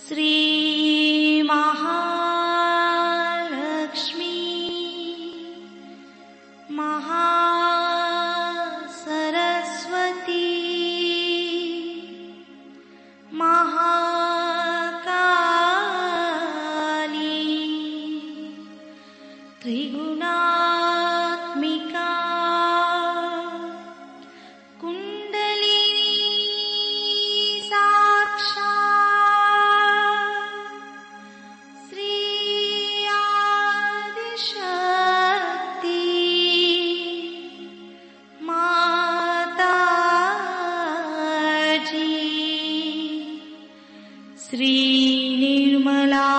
श्री महालक्ष्मी महासरस्वती महाकाली त्रिगुणात्मिका कुंडलिनी साक्षात् श्री आदिशक्ति माताजी श्री निर्मला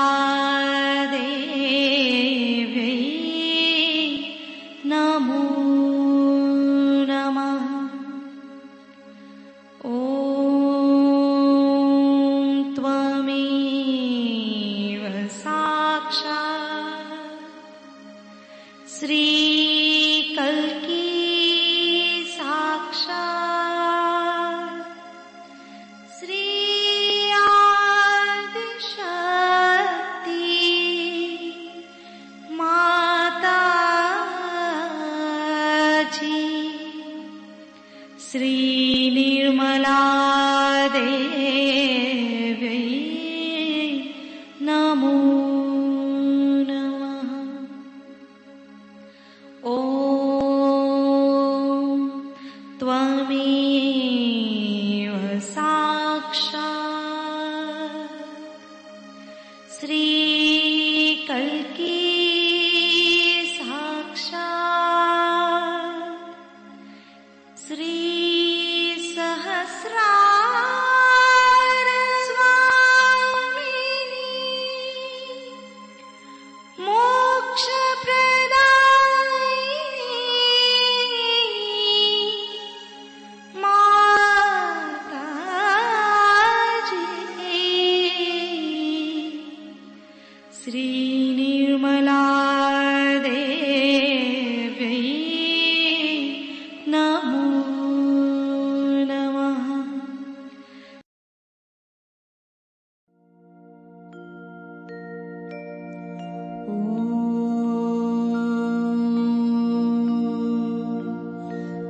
देवी नमो नमः। ॐ त्वमेव साक्षात् श्री कल्की साक्षात् श्री आदिशक्ति माताजी श्री निर्मला देवी नमो नमः। ॐ त्वमेव साक्षात् श्री कल्की साक्षात् श्री सहस्रार स्वामिनी मोक्ष प्रदायिनी माताजी श्री निर्मला देवी नमो नमः।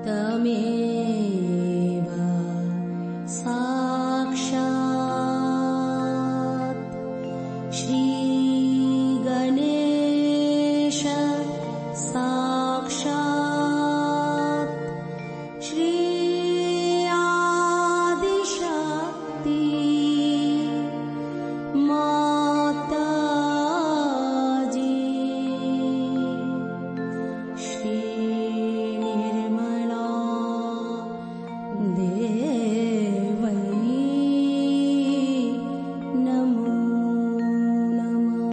तमेव साक्षात् श्री गणेश साक्षात् श्री आदिशक्ति माताजी श्री निर्मला देवी नमो नमः।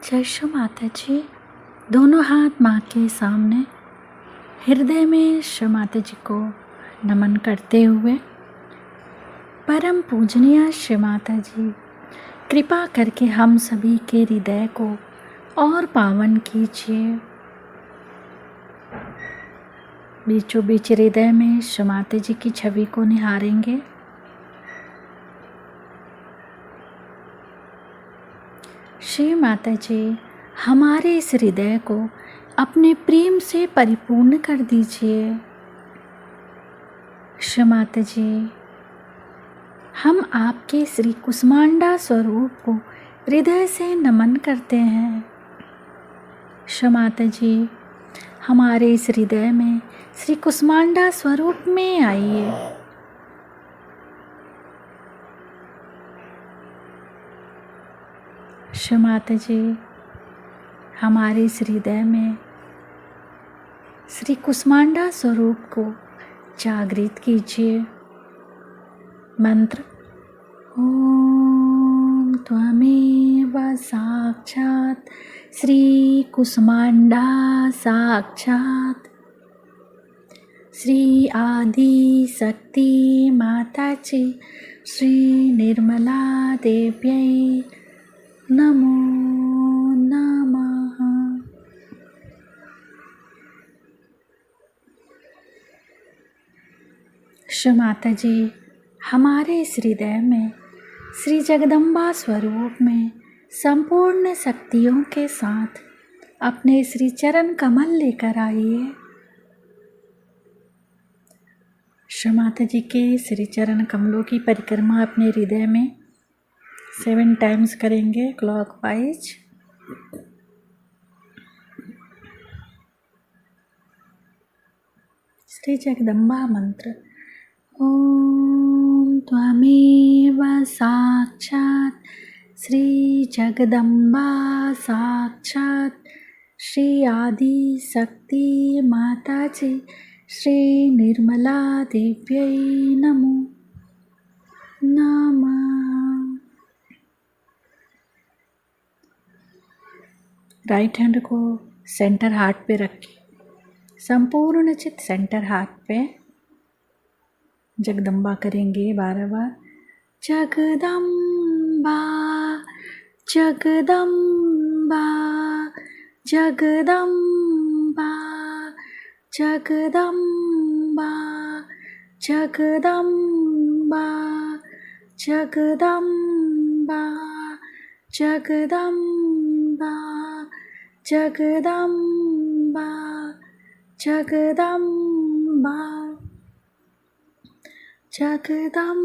जय श्री माता जी। दोनों हाथ माँ के सामने हृदय में श्री माता जी को नमन करते हुए, परम पूजनीय श्री माता जी कृपा करके हम सभी के हृदय को और पावन कीजिए। बीचों बीच हृदय में श्री माता जी की छवि को निहारेंगे। श्री माता जी हमारे इस हृदय को अपने प्रेम से परिपूर्ण कर दीजिए। श्री माता जी हम आपके श्री कुसमांडा स्वरूप को हृदय से नमन करते हैं। श्री माता जी हमारे इस हृदय में श्री कुसमांडा स्वरूप में आइए। श्री माता जी हमारे इस हृदय में श्री कुसमांडा स्वरूप को जागृत कीजिए। मंत्र ओम त्वमेव साक्षात् श्री कुसमांडा साक्षात् श्री आदि शक्ति माताजी श्री निर्मला देव्यै नमो नमः। श्री माता जी हमारे इस हृदय में श्री जगदम्बा स्वरूप में संपूर्ण शक्तियों के साथ अपने श्री चरण कमल लेकर आइए। श्री माता जी के श्री चरण कमलों की परिक्रमा अपने हृदय में 7 टाइम्स करेंगे क्लॉकवाइज। श्री जगदम्बा मंत्र। ओम त्वमेव साक्षात् श्री जगदम्बा साक्षात् श्री आदि शक्ति माता जी श्री निर्मला देव्यै नमो नमः। राइट हैंड को सेंटर हार्ट पे रखिए, संपूर्ण चित सेंटर हार्ट पे। जगदम्बा करेंगे 12 बार। जगदम्बा जगदम्बा जगदम्बा जगदम्बा जगदम्बा जगदम्बा जगदम्बा जगदम्बा जगदम्बा जगदम्बा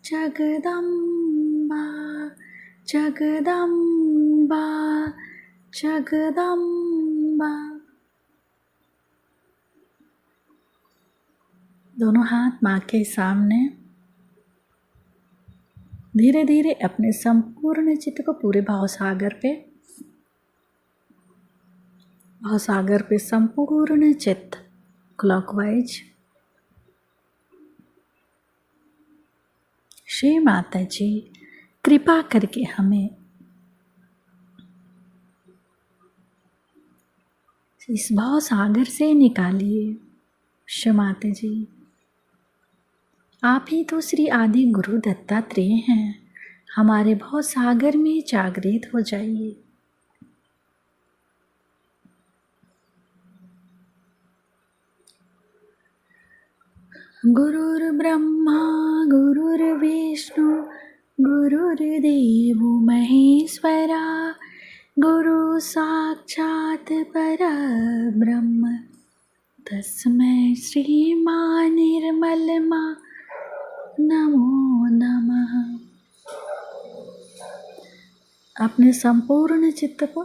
जगदम्बा जगदम्बा जगदम्बा। दोनों हाथ माँ के सामने। धीरे धीरे अपने संपूर्ण चित्त को पूरे भावसागर पे संपूर्ण चित्त क्लॉकवाइज। श्री माता जी कृपा करके हमें इस भाव सागर से निकालिए। श्री माता जी आप ही तो श्री आदि गुरु दत्तात्रेय हैं, हमारे भाव सागर में जागृत हो जाइए। गुरुर्ब्रह्मा गुरुर्विष्णु गुरुर्देवो महेश्वरा गुरु साक्षात् परब्रह्म तस्मै श्री मां निर्मलमा नमो नमः। अपने संपूर्ण चित्त को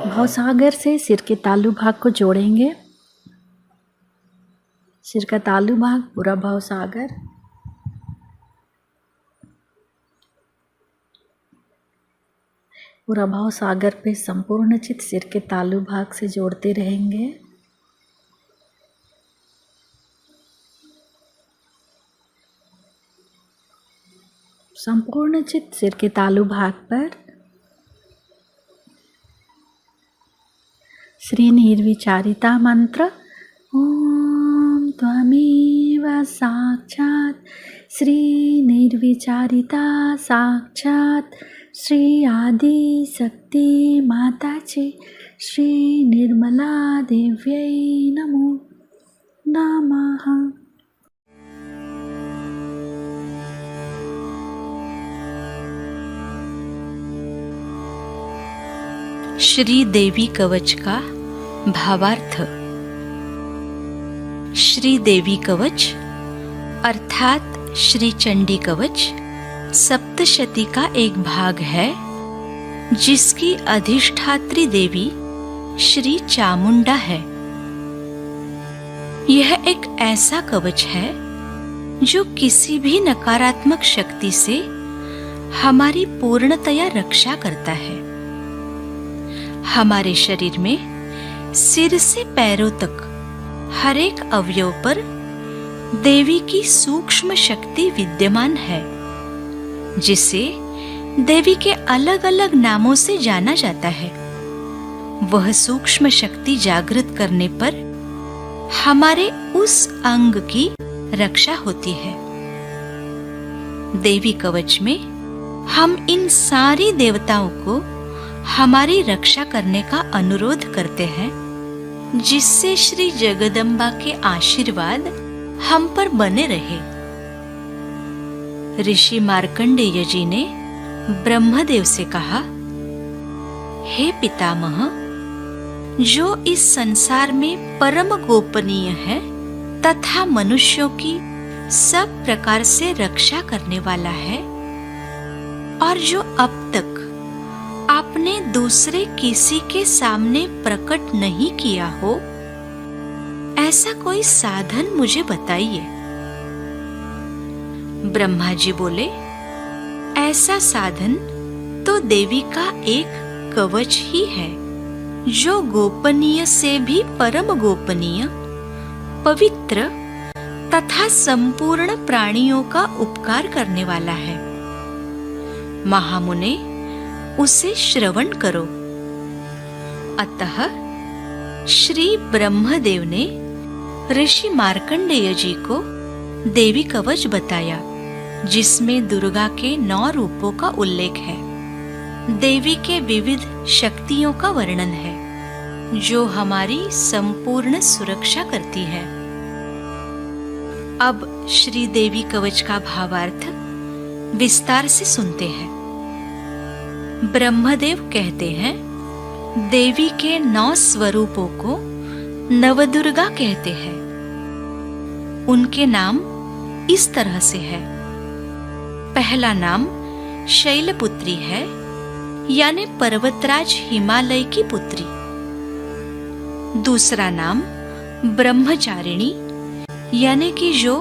भावसागर से सिर के तालु भाग को जोड़ेंगे। सिर का तालु भाग पूरा भावसागर। पूरा भावसागर पे संपूर्ण चित्त सिर के तालु भाग से जोड़ते रहेंगे। संपूर्ण चित्त सिर के तालु भाग पर श्री निर्विचारिता मंत्र। ओम त्वमेव साक्षात् श्री निर्विचारिता साक्षात् श्री आदि शक्ति माता जी श्री निर्मला देव्यै नमो नमः। श्री देवी कवच का भावार्थ। श्री देवी कवच अर्थात श्री चंडी कवच सप्तशती का एक भाग है, जिसकी अधिष्ठात्री देवी श्री चामुंडा है। यह एक ऐसा कवच है जो किसी भी नकारात्मक शक्ति से हमारी पूर्णतया रक्षा करता है। हमारे शरीर में सिर से पैरों तक हर एक अवयव पर देवी की सूक्ष्म शक्ति विद्यमान है, जिसे देवी के अलग अलग नामों से जाना जाता है। वह सूक्ष्म शक्ति जागृत करने पर हमारे उस अंग की रक्षा होती है। देवी कवच में हम इन सारी देवताओं को हमारी रक्षा करने का अनुरोध करते हैं जिससे श्री जगदम्बा के आशीर्वाद हम पर बने रहे। ऋषि मार्कंडेय जी ने ब्रह्मदेव से कहा, हे पितामह, जो इस संसार में परम गोपनीय है तथा मनुष्यों की सब प्रकार से रक्षा करने वाला है, और जो अब तक आपने दूसरे किसी के सामने प्रकट नहीं किया हो, ऐसा कोई साधन मुझे बताइए। ब्रह्मा जी बोले, ऐसा साधन तो देवी का एक कवच ही है, जो गोपनीय से भी परम गोपनीय, पवित्र तथा संपूर्ण प्राणियों का उपकार करने वाला है। महामुने, उसे श्रवण करो। अतः श्री ब्रह्मदेव ने ऋषि मार्कंडेय जी को देवी कवच बताया, जिसमें दुर्गा के 9 रूपों का उल्लेख है, देवी के विविध शक्तियों का वर्णन है, जो हमारी संपूर्ण सुरक्षा करती है। अब श्री देवी कवच का भावार्थ विस्तार से सुनते हैं। ब्रह्मदेव कहते हैं, देवी के 9 स्वरूपों को नवदुर्गा कहते हैं। उनके नाम इस तरह से है। पहला नाम शैलपुत्री है, यानी पर्वतराज हिमालय की पुत्री। दूसरा नाम ब्रह्मचारिणी, यानी कि जो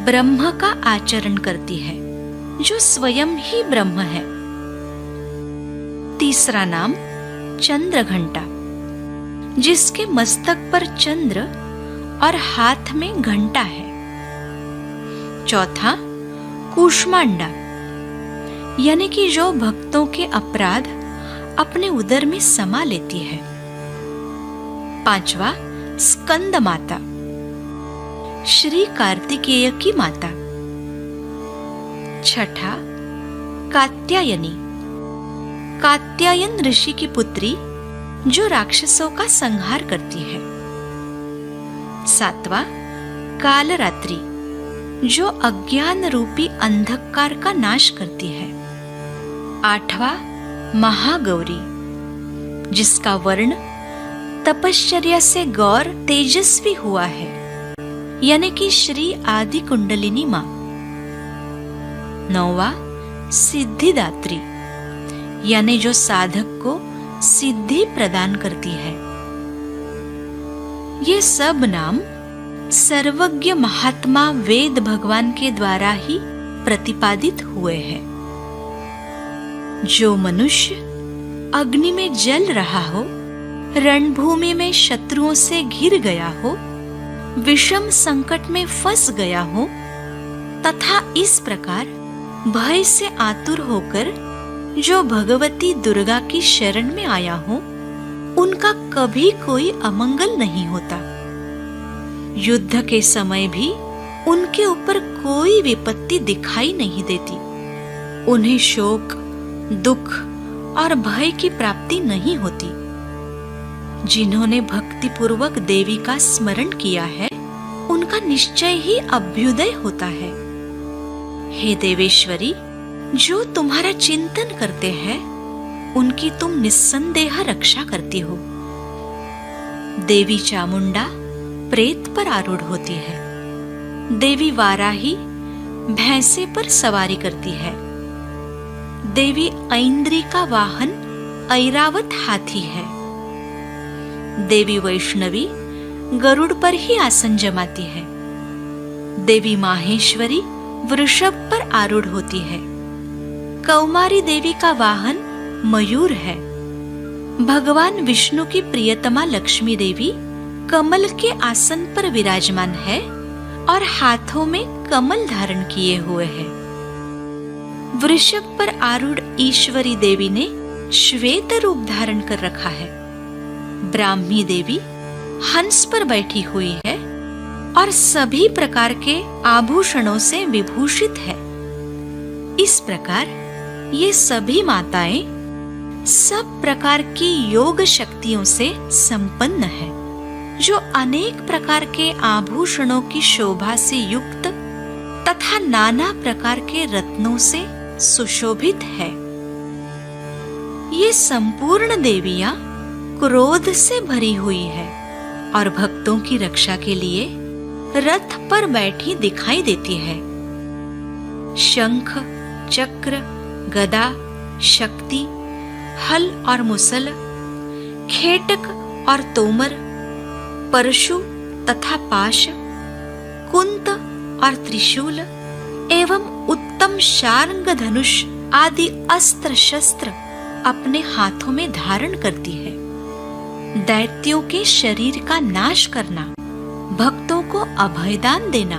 ब्रह्म का आचरण करती है, जो स्वयं ही ब्रह्म है। तीसरा नाम चंद्रघंटा, जिसके मस्तक पर चंद्र और हाथ में घंटा है। चौथा कूष्मांडा, यानी कि जो भक्तों के अपराध अपने उदर में समा लेती है। पांचवा स्कंद माता, श्री कार्तिकेय की माता। छठा कात्यायनी, कात्यायन ऋषि की पुत्री, जो राक्षसों का संहार करती है। सातवां कालरात्रि, जो अज्ञान रूपी अंधकार का नाश करती है। आठवां महागौरी, जिसका वर्ण तपश्चर्या से गौर तेजस्वी हुआ है, यानी कि श्री आदि कुंडलिनी मां। नौवां सिद्धिदात्री, यानी जो साधक को सिद्धि प्रदान करती है। ये सब नाम सर्वज्ञ महात्मा वेद भगवान के द्वारा ही प्रतिपादित हुए हैं। जो मनुष्य अग्नि में जल रहा हो, रणभूमि में शत्रुओं से घिर गया हो, विषम संकट में फंस गया हो, तथा इस प्रकार भय से आतुर होकर जो भगवती दुर्गा की शरण में आया हो, उनका कभी कोई अमंगल नहीं होता। युद्ध के समय भी उनके ऊपर कोई विपत्ति दिखाई नहीं देती। उन्हें शोक, दुख और भय की प्राप्ति नहीं होती। जिन्होंने भक्ति पूर्वक देवी का स्मरण किया है, उनका निश्चय ही अभ्युदय होता है। हे देवेश्वरी, जो तुम्हारा चिंतन करते हैं, उनकी तुम निस्संदेह रक्षा करती हो। देवी चामुंडा प्रेत पर आरूढ़ होती है। देवी वाराही भैंसे पर सवारी करती है। देवी ऐन्द्री का वाहन ऐरावत हाथी है। देवी वैष्णवी गरुड़ पर ही आसन जमाती है। देवी माहेश्वरी वृषभ पर आरूढ़ होती है। कौमारी देवी का वाहन मयूर है। भगवान विष्णु की प्रियतमा लक्ष्मी देवी कमल के आसन पर विराजमान है और हाथों में कमल धारण किए हुए है। वृषभ पर आरूढ़ ईश्वरी देवी ने श्वेत रूप धारण कर रखा है। ब्राह्मी देवी हंस पर बैठी हुई है और सभी प्रकार के आभूषणों से विभूषित है। इस प्रकार ये सभी माताएं सब प्रकार की योग शक्तियों से संपन्न है। जो अनेक प्रकार के आभूषणों की शोभा से युक्त तथा नाना प्रकार के रत्नों से सुशोभित है। ये संपूर्ण देवियां क्रोध से भरी हुई है और भक्तों की रक्षा के लिए रथ पर बैठी दिखाई देती है। शंख, चक्र, गदा, शक्ति, हल और मुसल, खेटक और तोमर, परशु तथा पाश, कुंत और त्रिशूल एवं उत्तम शार्ंग धनुष आदि अस्त्र शस्त्र अपने हाथों में धारण करती है। दैत्यों के शरीर का नाश करना, भक्तों को अभयदान देना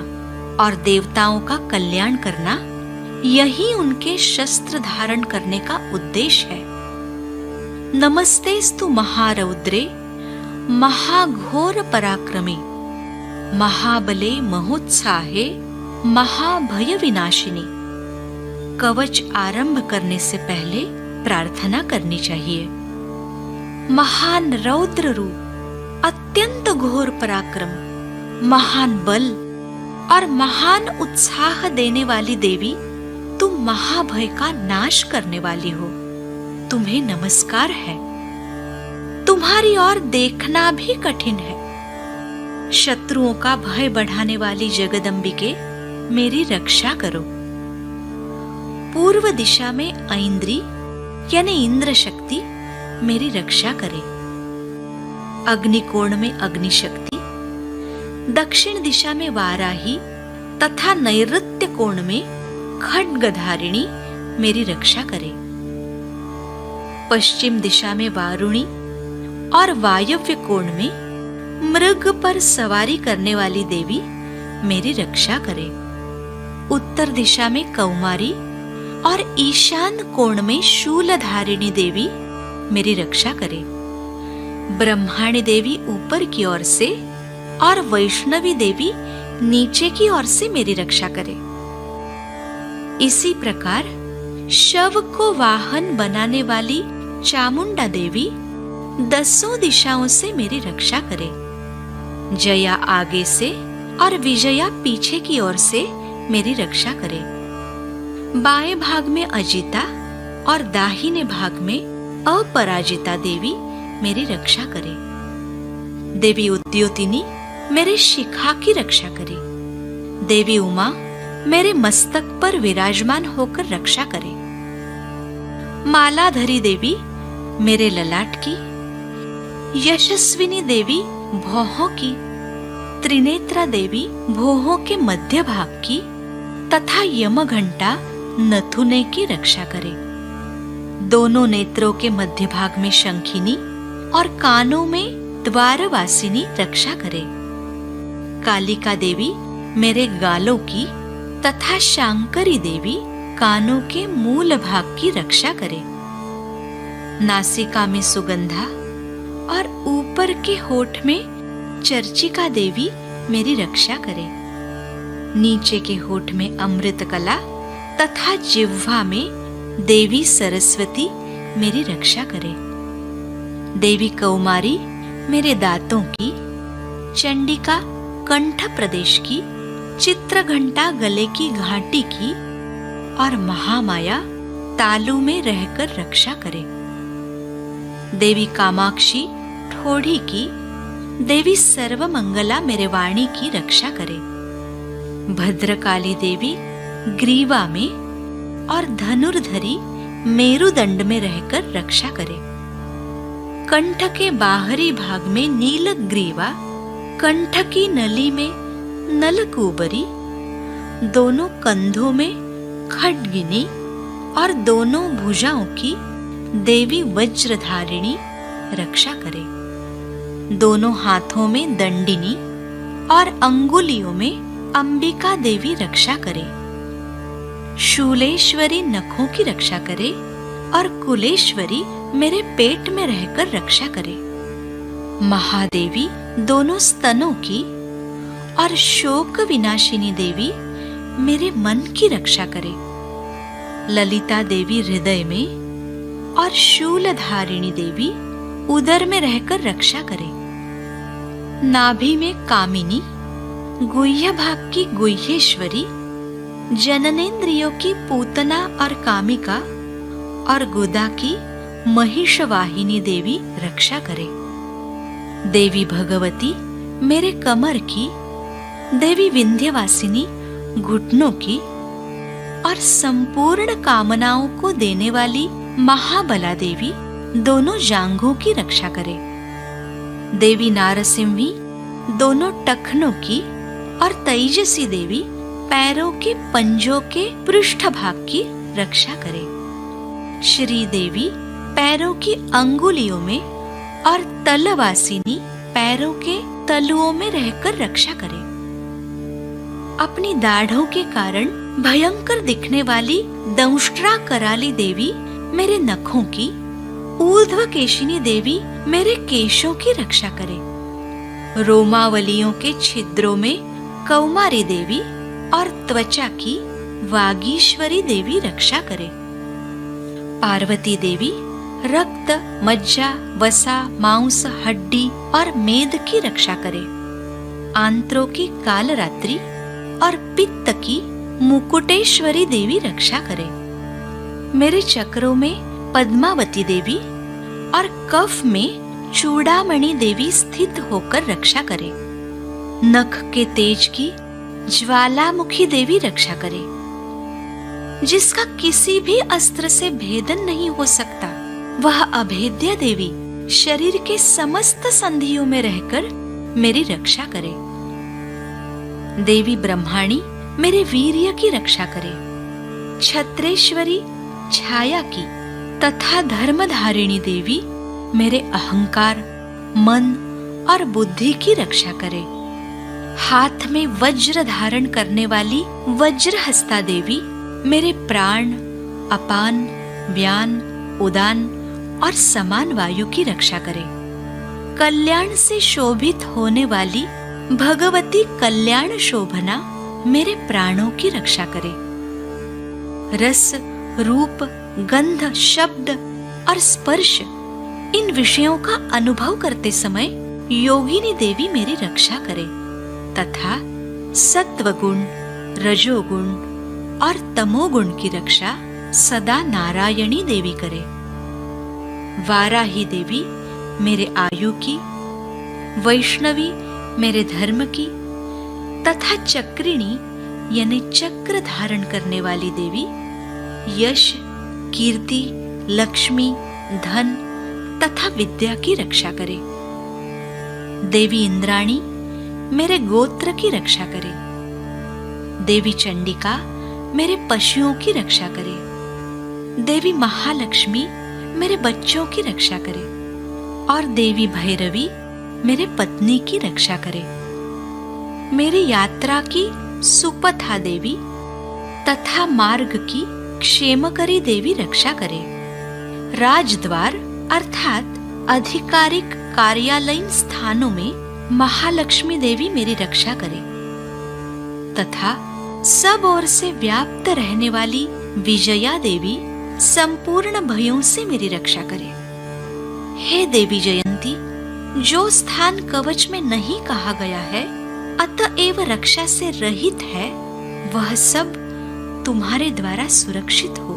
और देवताओं का कल्याण करना, यही उनके शस्त्र धारण करने का उद्देश्य है। नमस्तेस्तु महारौद्रे महाघोर पराक्रमे महाबले महोत्साहे महाभय विनाशिनी। कवच आरंभ करने से पहले प्रार्थना करनी चाहिए। महान रौद्र रूप, अत्यंत घोर पराक्रम, महान बल और महान उत्साह देने वाली देवी, तुम महाभय का नाश करने वाली हो। तुम्हें नमस्कार है। तुम्हारी ओर देखना भी कठिन है। शत्रुओं का भय बढ़ाने वाली जगदम्बिके, मेरी रक्षा करो। पूर्व दिशा में ऐन्द्री यानी इंद्र शक्ति मेरी रक्षा करे। अग्निकोण में अग्नि शक्ति, दक्षिण दिशा में वाराही तथा नैऋत्य कोण में खड्गधारिणी मेरी रक्षा करे। पश्चिम दिशा में वारुणी और वायव्य कोण में मृग पर सवारी करने वाली देवी मेरी रक्षा करे। उत्तर दिशा में कौमारी और ईशान कोण में शूलधारिणी देवी मेरी रक्षा करे। ब्रह्माणी देवी ऊपर की ओर से और वैष्णवी देवी नीचे की ओर से मेरी रक्षा करे। इसी प्रकार शव को वाहन बनाने वाली चामुंडा देवी 10 दिशाओं से मेरी रक्षा करे। जया आगे से और विजया पीछे की ओर से मेरी रक्षा करे। बाएं भाग में अजिता और दाहिने भाग में अपराजिता देवी मेरी रक्षा करे। देवी उद्योतिनी मेरे शिखा की रक्षा करे। देवी उमा मेरे मस्तक पर विराजमान होकर रक्षा करे। मालाधरी देवी मेरे ललाट की, यशस्विनी देवी भौहों की, त्रिनेत्रा देवी भौहों के मध्य भाग की तथा यमघंटा नथुने की रक्षा करे। दोनों नेत्रों के मध्य भाग में शंखिनी और कानों में द्वारवासिनी रक्षा करे। कालिका देवी मेरे गालों की तथा शांकरी देवी कानों के मूल भाग की रक्षा करे। नासिका में सुगंधा और ऊपर के होठ में चर्चिका देवी मेरी रक्षा करे। नीचे के होठ में अमृतकला तथा जिह्वा में देवी सरस्वती मेरी रक्षा करे। देवी कौमारी मेरे दांतों की, चंडिका कंठ प्रदेश की, चित्रघंटा गले की घाटी की और महामाया तालू में रहकर रक्षा करे। देवी कामाक्षी ठोड़ी की, देवी सर्वमंगला मेरे वाणी की रक्षा करे। भद्रकाली देवी ग्रीवा में और धनुर्धरी मेरुदंड में रहकर रक्षा करे। कंठ के बाहरी भाग में नीलग्रीवा, कंठ की नली में नलकूबरी, दोनों कंधों में खड्गिनी और दोनों भुजाओं की देवी वज्रधारिणी रक्षा करे। दोनों हाथों में दंडिनी और अंगुलियों में अंबिका देवी रक्षा करे। शूलेश्वरी नखों की रक्षा करे और कुलेश्वरी मेरे पेट में रहकर रक्षा करे। महादेवी दोनों स्तनों की और शोक विनाशिनी देवी मेरे मन की रक्षा करे। ललिता देवी हृदय में और शूलधारिणी देवी उदर में रहकर रक्षा करे। नाभि में कामिनी, गुह्य भाग की गुह्येश्वरी, जननेंद्रियों की पूतना और कामिका और गुदा की महिषवाहिनी देवी रक्षा करे। देवी भगवती मेरे कमर की, देवी विंध्यवासिनी घुटनों की और संपूर्ण कामनाओं को देने वाली महाबला देवी दोनों जांघों की रक्षा करे। देवी नारसिंही दोनों टखनों की और तेजसी देवी पैरों के पंजों के पृष्ठभाग की रक्षा करे। श्री देवी पैरों की अंगुलियों में और तलवासिनी पैरों के तलुओं में रहकर रक्षा करे। अपनी दाढ़ों के कारण भयंकर दिखने वाली दंष्ट्रा कराली देवी मेरे नखों की, ऊर्ध्वकेशिनी देवी मेरे केशों की रक्षा करे। रोमावलियों के छिद्रों में कौमारी देवी और त्वचा की वागीश्वरी देवी रक्षा करे। पार्वती देवी रक्त, मज्जा, वसा, मांस, हड्डी और मेद की रक्षा करे। आंत्रों की कालरात्रि और पित्त की मुकुटेश्वरी देवी रक्षा करे। मेरे चक्रों में पद्मावती देवी और कफ में चूड़ामणि देवी स्थित होकर रक्षा करे। नख के तेज की ज्वालामुखी देवी रक्षा करे। जिसका किसी भी अस्त्र से भेदन नहीं हो सकता, वह अभेद्य देवी शरीर के समस्त संधियों में रहकर मेरी रक्षा करे। देवी ब्रह्माणी मेरे वीर्य की रक्षा करे। छत्रेश्वरी छाया की तथा धर्मधारिणी देवी मेरे अहंकार, मन और बुद्धि की रक्षा करे। हाथ में वज्र धारण करने वाली वज्रहस्ता देवी मेरे प्राण, अपान, व्यान, उदान और समान वायु की रक्षा करे। कल्याण से शोभित होने वाली भगवती कल्याण शोभना मेरे प्राणों की रक्षा करे। रस, रूप, गंध, शब्द और स्पर्श, इन विषयों का अनुभव करते समय योगिनी देवी मेरी रक्षा करे तथा सत्वगुण, रजोगुण और तमोगुण की रक्षा सदा नारायणी देवी करे। वाराही देवी मेरे आयु की, वैष्णवी मेरे धर्म की तथा चक्रिणी यानी चक्र धारण करने वाली देवी यश, कीर्ति, लक्ष्मी, धन तथा विद्या की रक्षा करे। देवी इंद्राणी मेरे गोत्र की रक्षा करे। देवी चंडिका मेरे पशुओं की रक्षा करे। देवी महालक्ष्मी मेरे बच्चों की रक्षा करे और देवी भैरवी मेरे पत्नी की रक्षा करे। मेरी यात्रा की सुपथा देवी तथा मार्ग की क्षेमकरी देवी रक्षा करे। राजद्वार अर्थात आधिकारिक कार्यालयीन स्थानों में महालक्ष्मी देवी मेरी रक्षा करे तथा सब ओर से व्याप्त रहने वाली विजया देवी संपूर्ण भयों से मेरी रक्षा करे। हे देवी जयंती, जो स्थान कवच में नहीं कहा गया है अतएव रक्षा से रहित है, वह सब तुम्हारे द्वारा सुरक्षित हो,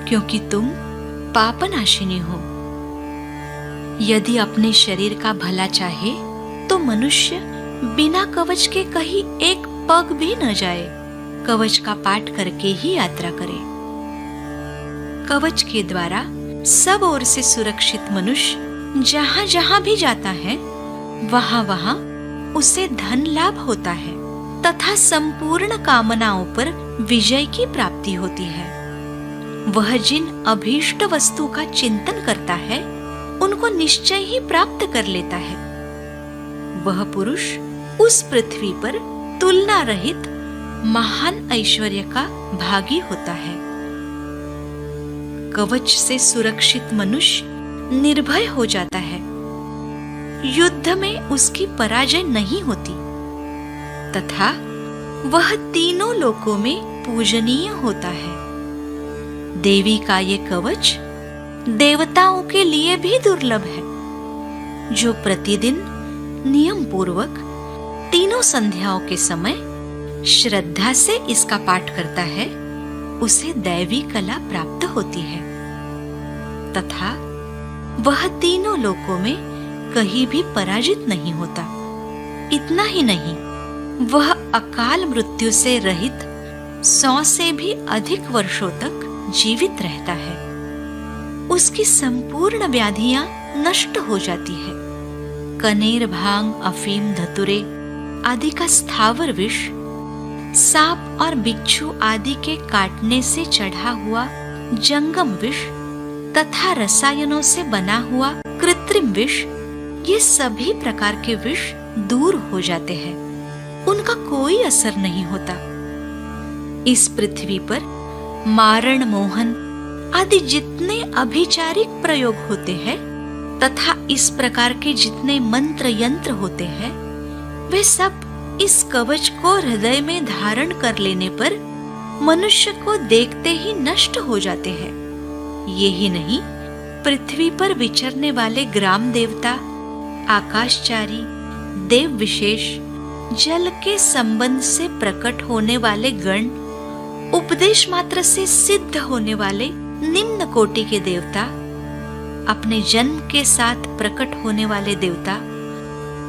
क्योंकि तुम पापनाशिनी हो। यदि अपने शरीर का भला चाहे तो मनुष्य बिना कवच के कहीं एक पग भी न जाए, कवच का पाठ करके ही यात्रा करे। कवच के द्वारा सब ओर से सुरक्षित मनुष्य जहाँ जहाँ भी जाता है वहाँ वहाँ उसे धन लाभ होता है तथा संपूर्ण कामनाओं पर विजय की प्राप्ति होती है। वह जिन अभीष्ट वस्तु का चिंतन करता है उनको निश्चय ही प्राप्त कर लेता है। वह पुरुष उस पृथ्वी पर तुलना रहित महान ऐश्वर्य का भागी होता है। कवच से सुरक्षित मनुष्य निर्भय हो जाता है। युद्ध में उसकी पराजय नहीं होती तथा वह तीनों लोकों में पूजनीय होता है। देवी का ये कवच देवताओं के लिए भी दुर्लभ है, जो प्रतिदिन नियम पूर्वक तीनों संध्याओं के समय श्रद्धा से इसका पाठ करता है, उसे दैवी कला प्राप्त होती है तथा वह तीनों लोकों में कहीं भी पराजित नहीं होता। इतना ही नहीं, वह अकाल मृत्यु से रहित 100 से भी अधिक वर्षों तक जीवित रहता है। उसकी संपूर्ण व्याधियां नष्ट हो जाती है। कनेर, भांग, अफीम, धतुरे आदि का स्थावर विष, सांप और बिच्छू आदि के काटने से चढ़ा हुआ जंगम विष तथा रसायनों से बना हुआ कृत्रिम विष, ये सभी प्रकार के विष दूर हो जाते हैं। उनका कोई असर नहीं होता। इस पृथ्वी पर मारण, मोहन आदि जितने अभिचारिक प्रयोग होते हैं तथा इस प्रकार के जितने मंत्र यंत्र होते हैं, वे सब इस कवच को हृदय में धारण कर लेने पर मनुष्य को देखते ही नष्ट हो जाते हैं। यही नहीं, पृथ्वी पर विचरने वाले ग्राम देवता, आकाशचारी, देव विशेष, जल के संबंध से प्रकट होने वाले गण, उपदेश मात्र से सिद्ध होने वाले निम्न कोटि के देवता, अपने जन्म के साथ प्रकट होने वाले देवता,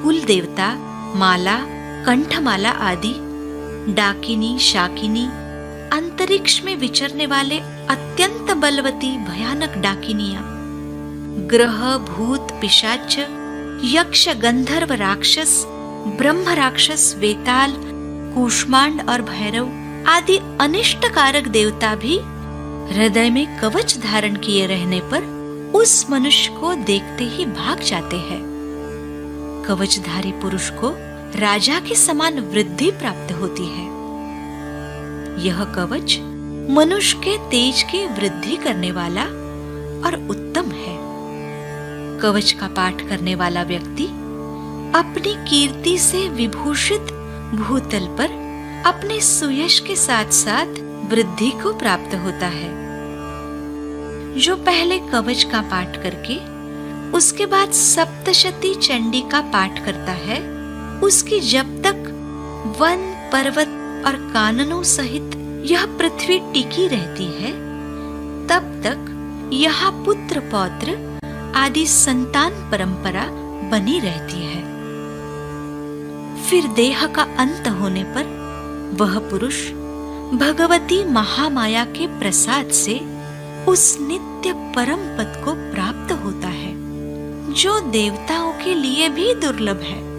कुल देवता, माला, कंठमाला आदि, डाकिनी, शाकिनी, अंतरिक्ष में विचरने वाले अत्यंत बलवती भयानक डाकिनियां, ग्रह, भूत, पिशाच, यक्ष, गंधर्व, राक्षस, ब्रह्म राक्षस, वेताल, कूष्मांड और भैरव आदि अनिष्टकारक देवता भी हृदय में कवच धारण किए रहने पर उस मनुष्य को देखते ही भाग जाते हैं। कवचधारी पुरुष को राजा के समान वृद्धि प्राप्त होती है। यह कवच मनुष्य के तेज की वृद्धि करने वाला और उत्तम है। कवच का पाठ करने वाला व्यक्ति अपनी कीर्ति से विभूषित भूतल पर अपने सुयश के साथ साथ वृद्धि को प्राप्त होता है। जो पहले कवच का पाठ करके उसके बाद सप्तशती चंडी का पाठ करता है, उसकी जब तक वन, पर्वत और काननों सहित यह पृथ्वी टिकी रहती है, तब तक यहाँ पुत्र पौत्र आदि संतान परंपरा बनी रहती है। फिर देह का अंत होने पर वह पुरुष भगवती महामाया के प्रसाद से उस नित्य परम पद को प्राप्त होता है, जो देवताओं के लिए भी दुर्लभ है।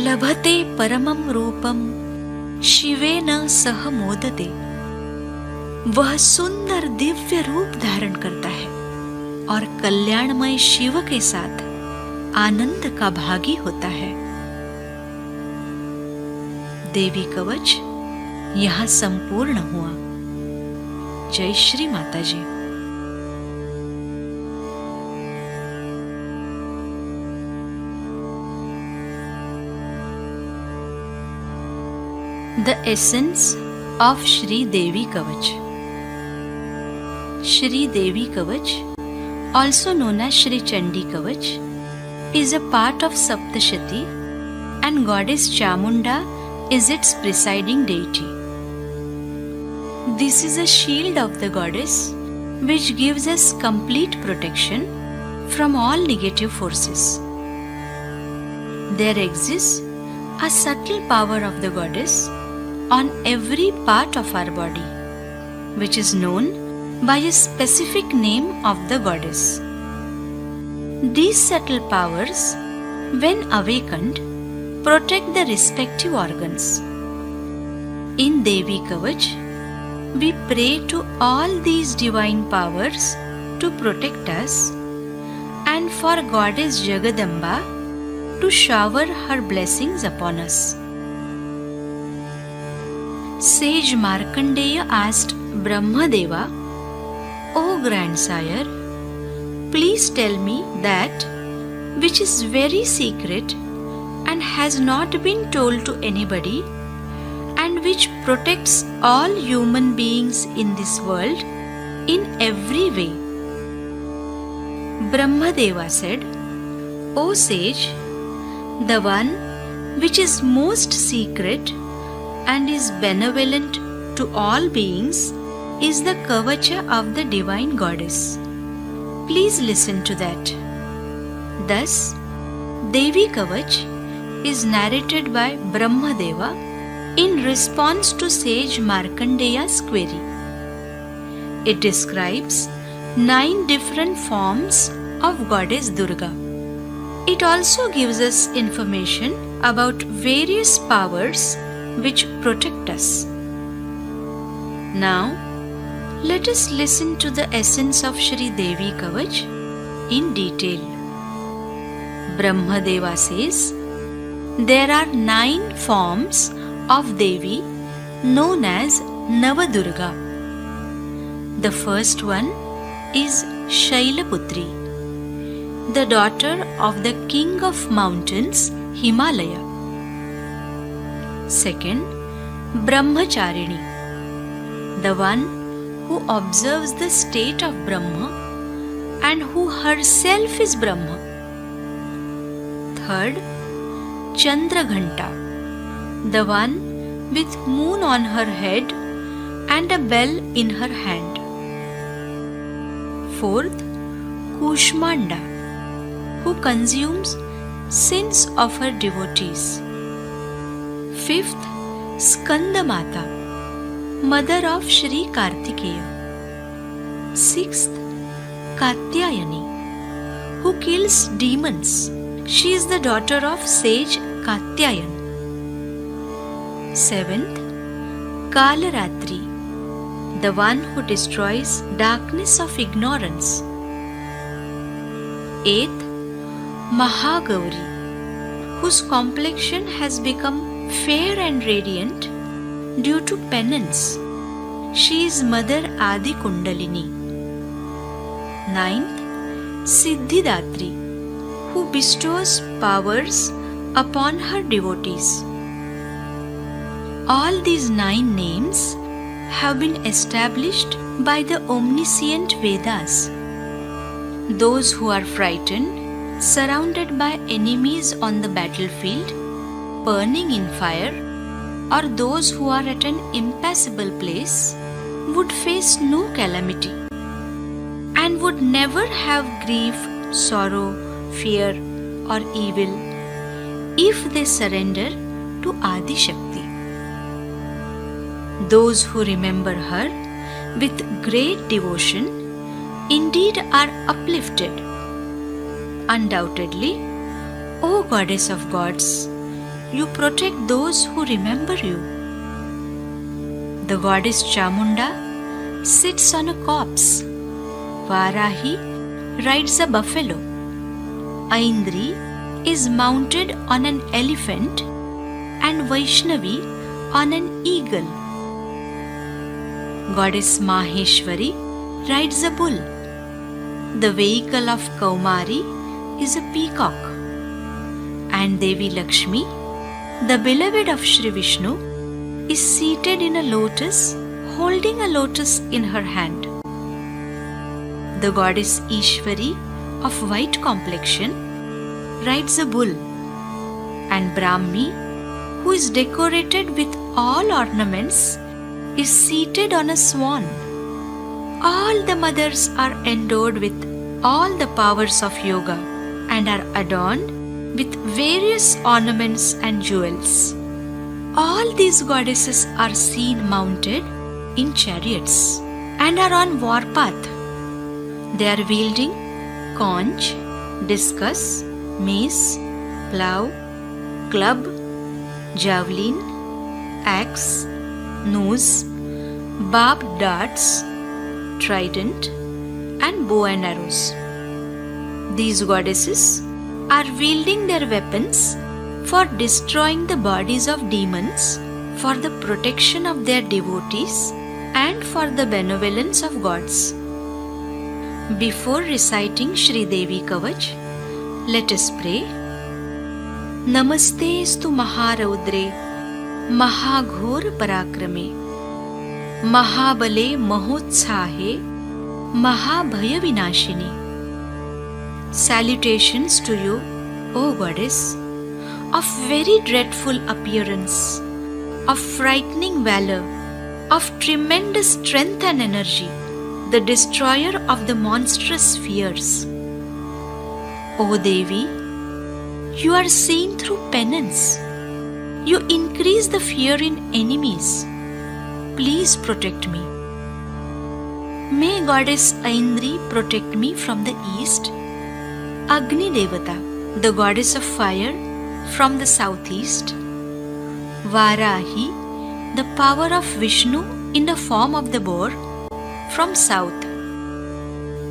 लभते परमं रूपम शिवेन सह मोदते। वह सुंदर दिव्य रूप धारण करता है और कल्याणमय शिव के साथ आनंद का भागी होता है। देवी कवच यहाँ संपूर्ण हुआ। जय श्री माता जी। The essence of Shri Devi Kavach. Shri Devi Kavach, also known as Shri Chandi Kavach, is a part of Saptashati and goddess Chamunda is its presiding deity. This is a shield of the goddess which gives us complete protection from all negative forces. There exists a subtle power of the goddess on every part of our body, which is known by a specific name of the goddess. These subtle powers, when awakened, protect the respective organs. In Devi Kavach, we pray to all these divine powers to protect us and for Goddess Jagadamba to shower her blessings upon us. Sage Markandeya asked Brahmadeva, "O grandsire, please tell me that which is very secret and has not been told to anybody and which protects all human beings in this world in every way." Brahmadeva said, "O sage, The one which is most secret and is benevolent to all beings is the Kavacha of the Divine Goddess. Please listen to that. Thus, Devi Kavach is narrated by Brahmadeva in response to sage Markandeya's query. It describes 9 different forms of Goddess Durga. It also gives us information about various powers which protect us. Now, let us listen to the essence of Shri Devi Kavach in detail. Brahmadeva says, there are 9 forms of Devi known as Navadurga. The first one is Shailaputri, the daughter of the king of mountains Himalaya. Second, Brahmacharini, the one who observes the state of Brahma and who herself is Brahma. Third, Chandraghanta, the one with moon on her head and a bell in her hand. Fourth, Kushmanda, who consumes sins of her devotees. Fifth, Skandamata, mother of Shri Kartikeya. Sixth, Katyayani, who kills demons. She is the daughter of sage Katyayan. Seventh, Kalaratri, the one who destroys darkness of ignorance. Eighth, Mahagauri, whose complexion has become fair and radiant due to penance. She is Mother Adi Kundalini. Ninth, Siddhidatri, who bestows powers upon her devotees. All these 9 names have been established by the omniscient Vedas. Those who are frightened, surrounded by enemies on the battlefield, burning in fire, or those who are at an impassable place, would face no calamity and would never have grief, sorrow, fear, or evil if they surrender to Adi Shakti. Those who remember her with great devotion indeed are uplifted. Undoubtedly, O Goddess of Gods, you protect those who remember you. The goddess Chamunda sits on a corpse. Varahi rides a buffalo. Aindri is mounted on an elephant and Vaishnavi on an eagle. Goddess Maheshwari rides a bull. The vehicle of Kaumari is a peacock. And Devi Lakshmi, the beloved of Shri Vishnu, is seated in a lotus, holding a lotus in her hand. The goddess Ishwari of white complexion rides a bull, and Brahmi, who is decorated with all ornaments, is seated on a swan. All the mothers are endowed with all the powers of yoga and are adorned with various ornaments and jewels. All these goddesses are seen mounted in chariots and are on warpath. They are wielding conch, discus, mace, plough, club, javelin, axe, noose, barbed darts, trident, and bow and arrows. These goddesses are wielding their weapons for destroying the bodies of demons, for the protection of their devotees, and for the benevolence of gods. Before reciting Shri Devi Kavach, let us pray. Namastestu Maharaudre, Mahaghor Parakrame, Mahabale Mahotsahe, Mahabhaya Vinashini. Salutations to you, O Goddess, of very dreadful appearance, of frightening valor, of tremendous strength and energy, the destroyer of the monstrous fears. O Devi, you are seen through penance. You increase the fear in enemies. Please protect me. May Goddess Aindri protect me from the east, Agni Devata, the goddess of fire, from the southeast, Varahi, the power of Vishnu in the form of the boar, from south,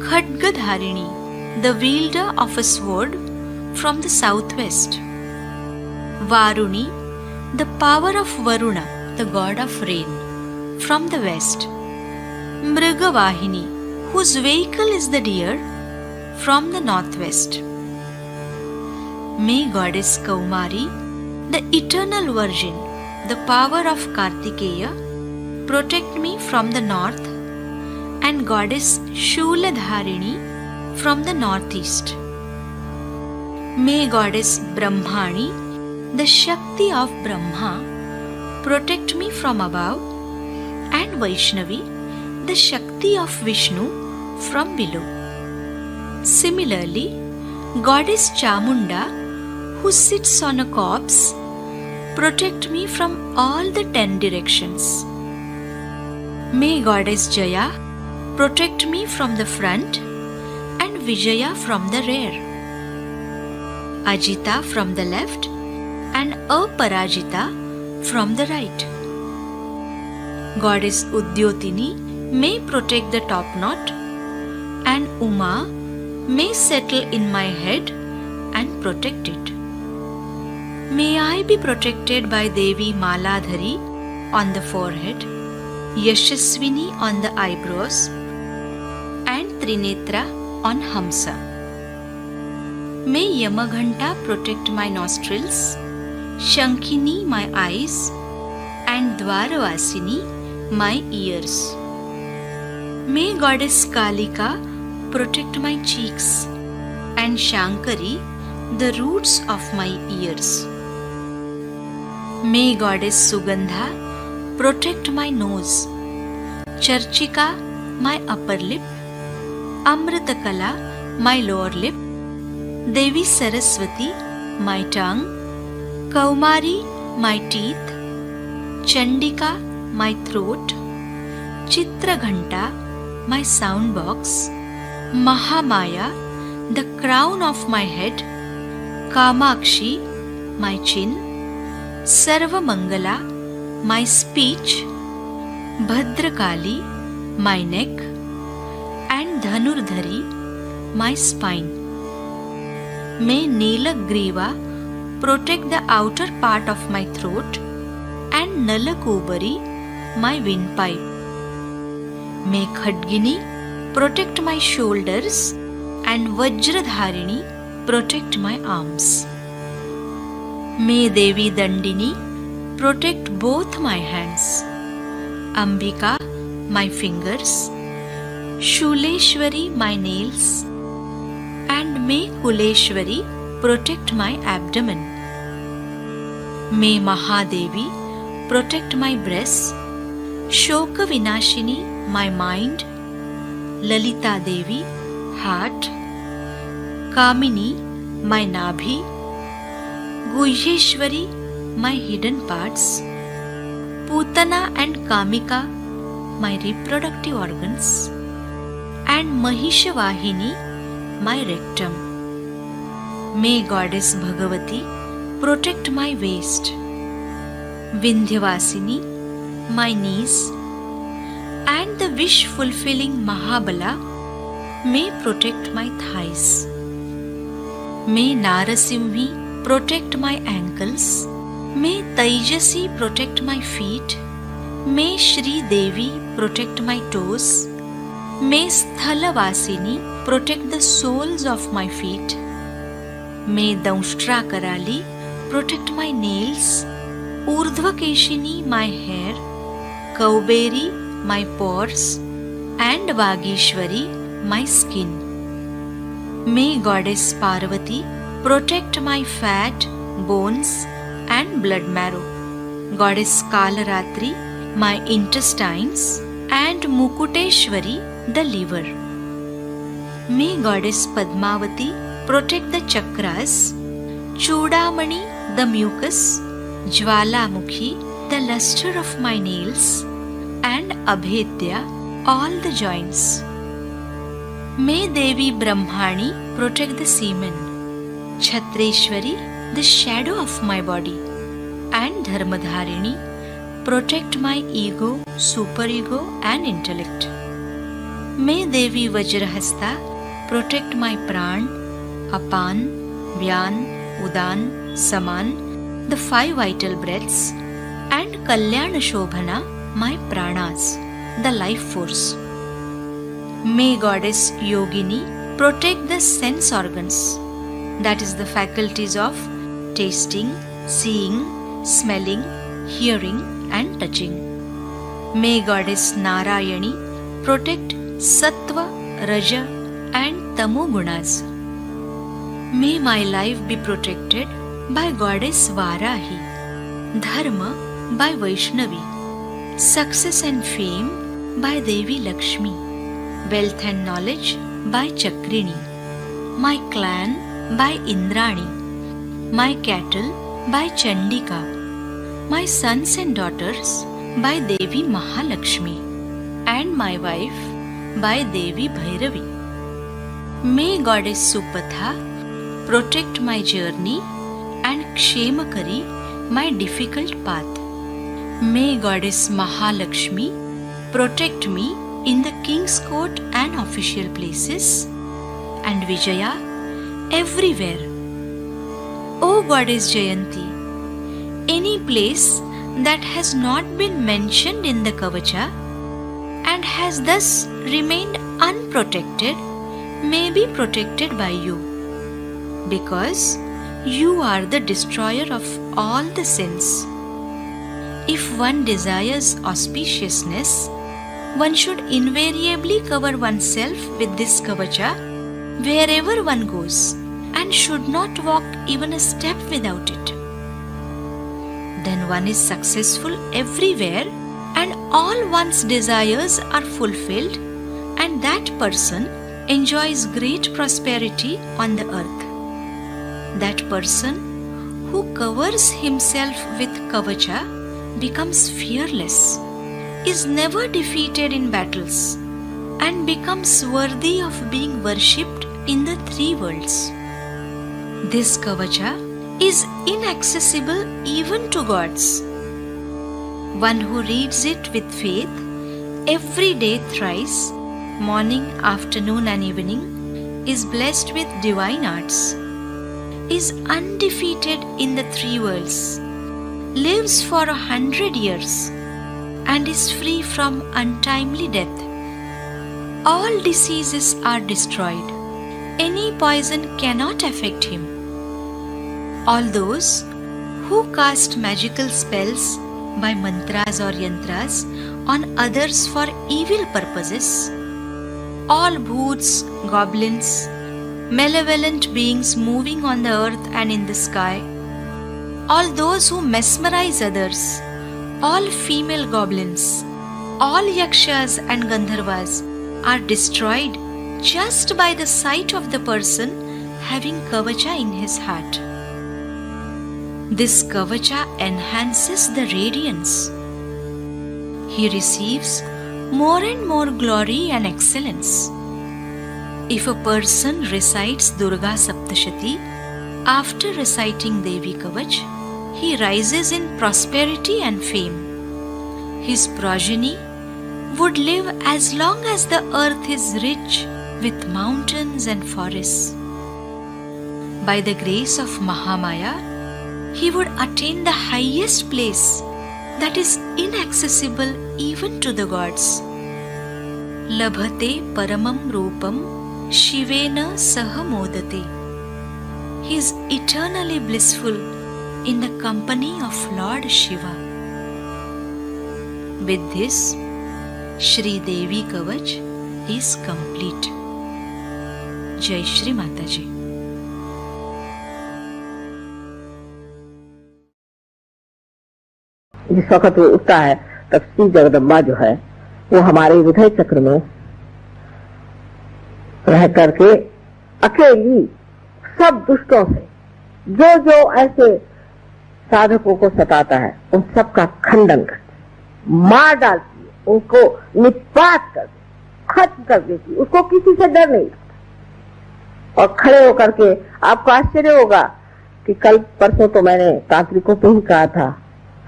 Khadgadharini, the wielder of a sword, from the southwest, Varuni, the power of Varuna, the god of rain, from the west, Mrigavahini, whose vehicle is the deer, from the northwest. May Goddess Kaumari, the eternal virgin, the power of Kartikeya, protect me from the north, and Goddess Shuladharini from the northeast. May Goddess Brahmani, the Shakti of Brahma, protect me from above, and Vaishnavi, the Shakti of Vishnu, from below. Similarly, Goddess Chamunda, who sits on a corpse, protect me from all the 10 directions. May Goddess Jaya protect me from the front and Vijaya from the rear, Ajita from the left and Aparajita from the right. Goddess Udyotini may protect the top knot, and Uma may settle in my head and protect it. May I be protected by Devi Maladhari on the forehead, Yashaswini on the eyebrows, and Trinetra on Hamsa. May Yamaghanta protect my nostrils, Shankhini my eyes, and Dvaravasini my ears. May Goddess Kalika protect my cheeks, and Shankari the roots of my ears. May Goddess Sugandha protect my nose, Charchika my upper lip, Amritakala my lower lip, Devi Saraswati my tongue, Kaumari my teeth, Chandika my throat, Chitraghanta my sound box, Mahamaya the crown of my head, Kamakshi my chin, Sarvamangala my speech, Bhadrakali my neck, and Dhanurdhari my spine. May Nilagriva protect the outer part of my throat, and Nalakubari my windpipe. May Khadgini protect my shoulders, and Vajradharini protect my arms. May Devi Dandini protect both my hands, Ambika my fingers, Shuleshwari my nails, and may Kuleshwari protect my abdomen. May Mahadevi protect my breasts, Shoka Vinashini my mind, Lalita Devi heart, Kamini my nabhi, Guhyeshwari my hidden parts, Putana and Kamika my reproductive organs, and Mahishavahini my rectum. May Goddess Bhagavati protect my waist, Vindhyavasini my knees, and the wish-fulfilling Mahabala may protect my thighs. May Narasimhi protect my ankles, may Taijasi protect my feet, may Shri Devi protect my toes, may Sthalavasini protect the soles of my feet, may Daunshtra Karali protect my nails, Urdhvakeshini my hair, Kauberi my pores, and Vagishwari my skin. May Goddess Parvati protect my fat, bones and blood marrow. Goddess Kalaratri, my intestines, and Mukuteshwari, the liver. May Goddess Padmavati protect the chakras, Chudamani, the mucus, Jwalamukhi, the luster of my nails, and Abhedya, all the joints. May Devi Brahmani protect the semen, Chhatreshwari, the shadow of my body, and Dharmadharini protect my ego, superego, and intellect. May Devi Vajrahasta protect my pran, apan, vyan, udan, saman, the 5 vital breaths, and Kalyana Shobhana, my pranas, the life force. May Goddess Yogini protect the sense organs, that is the faculties of tasting, seeing, smelling, hearing, and touching. May Goddess Narayani protect Sattva, Raja, and Tamo gunas. May my life be protected by Goddess Varahi, Dharma by Vaishnavi, success and fame by Devi Lakshmi, wealth and knowledge by Chakrini, my clan by Indrani, my cattle by Chandika, my sons and daughters by Devi Mahalakshmi, and my wife by Devi Bhairavi. May Goddess Supatha protect my journey and Kshemakari, my difficult path. May Goddess Mahalakshmi protect me in the king's court and official places, and Vijaya everywhere. O Goddess Jayanti, any place that has not been mentioned in the Kavacha and has thus remained unprotected may be protected by you, because you are the destroyer of all the sins. If one desires auspiciousness, one should invariably cover oneself with this Kavacha wherever one goes, and should not walk even a step without it. Then one is successful everywhere, and all one's desires are fulfilled, and that person enjoys great prosperity on the earth. That person who covers himself with Kavacha becomes fearless, is never defeated in battles, and becomes worthy of being worshipped in the 3 worlds. This Kavacha is inaccessible even to gods. One who reads it with faith every day thrice, morning, afternoon, and evening, is blessed with divine arts, is undefeated in the 3 worlds, lives for 100 years, and is free from untimely death. All diseases are destroyed. Any poison cannot affect him. All those who cast magical spells by mantras or yantras on others for evil purposes, all bhoots, goblins, malevolent beings moving on the earth and in the sky, all those who mesmerize others, all female goblins, all yakshas and gandharvas are destroyed just by the sight of the person having Kavacha in his heart. This Kavacha enhances the radiance. He receives more and more glory and excellence. If a person recites Durga Saptashati after reciting Devi Kavach, he rises in prosperity and fame. His progeny would live as long as the earth is rich with mountains and forests. By the grace of Mahamaya, he would attain the highest place that is inaccessible even to the gods. Labhate paramam rupam shivena saha modate. He is eternally blissful in the company of Lord Shiva. With this, Shri Devi Kavach is complete. Jai Shri Mataji. जिस वक्त वो उठता है तब श्री जगदम्बा जो है वो हमारे हृदय चक्र में रह करके अकेली सब दुष्टों से जो जो ऐसे साधकों को सताता है उन सब का खंडन करती, मार डालती है, उनको निपात कर खत्म कर देती, उसको किसी से डर नहीं लगता। और खड़े होकर के आपको आश्चर्य होगा कि कल परसों तो मैंने तांत्रिकों पे ही कहा था,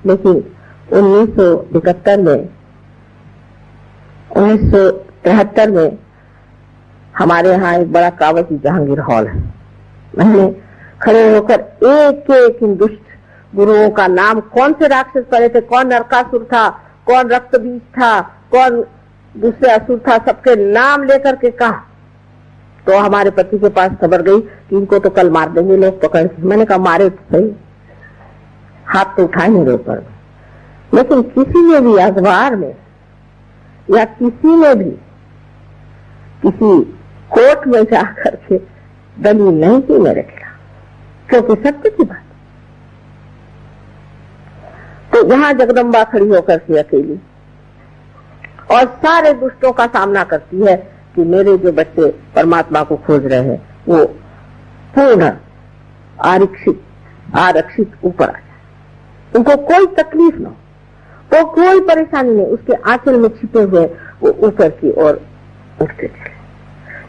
लेकिन 1973 में हमारे यहाँ एक बड़ा कावती जहांगीर हॉल है। मैंने खड़े होकर एक एक इन दुष्ट गुरुओं का नाम, कौन से राक्षस पड़े थे, कौन नरकासुर था, कौन रक्त बीज था, कौन दूसरे असुर था, सबके नाम लेकर के कहा। तो हमारे पति के पास खबर गई कि इनको तो कल मार देंगे लोग पकड़ के। मैंने कहा मारे तो सही, हाथ तो उठाए मेरे ऊपर, लेकिन किसी ने भी अखबार में या किसी ने भी किसी कोर्ट में जाकर के दलील नहीं की मेरे खिलाफ, क्योंकि सत्य की बात। तो यहाँ जगदम्बा खड़ी होकर के अकेली और सारे दुष्टों का सामना करती है कि मेरे जो बच्चे परमात्मा को खोज रहे हैं वो पूर्ण आरक्षित ऊपर आ जाए, उनको कोई तकलीफ न हो, वो कोई परेशानी नहीं, उसके आंचल में छिपे हुए वो ऊपर की ओर उठते चले।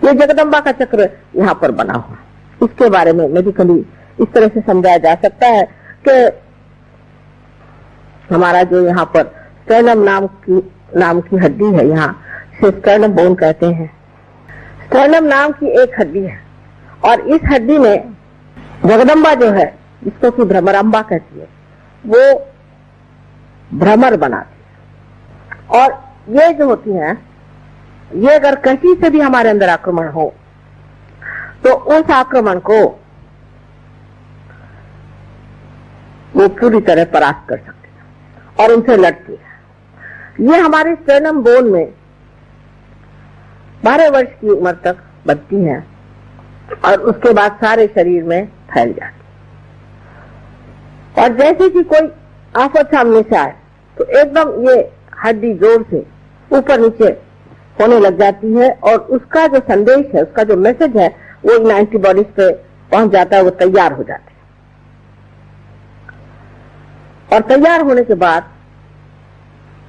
ये जगदम्बा का चक्र यहाँ पर बना हुआ। इसके बारे में मेडिकली इस तरह से समझाया जा सकता है कि हमारा जो यहाँ पर स्टर्नम नाम की हड्डी है, यहाँ से स्टर्नम बोन कहते हैं। स्टर्नम नाम की एक हड्डी है और इस हड्डी में जगदम्बा जो है, जिसको कि भ्रमरांबा कहती है, वो भ्रमर बनाती है। और ये जो होती है, ये अगर कहीं से भी हमारे अंदर आक्रमण हो तो उस आक्रमण को वो पूरी तरह परास्त कर सकती है और उनसे लड़ती है। ये हमारे स्टर्नम बोन में 12 वर्ष की उम्र तक बनती है और उसके बाद सारे शरीर में फैल जाती है। और जैसे कि कोई आफत सामने से आए तो एकदम ये हड्डी जोर से ऊपर नीचे होने लग जाती है और उसका जो संदेश है, उसका जो मैसेज है, वो इन एंटीबॉडीज पे पहुंच जाता है, वो तैयार हो जाते हैं। और तैयार होने के बाद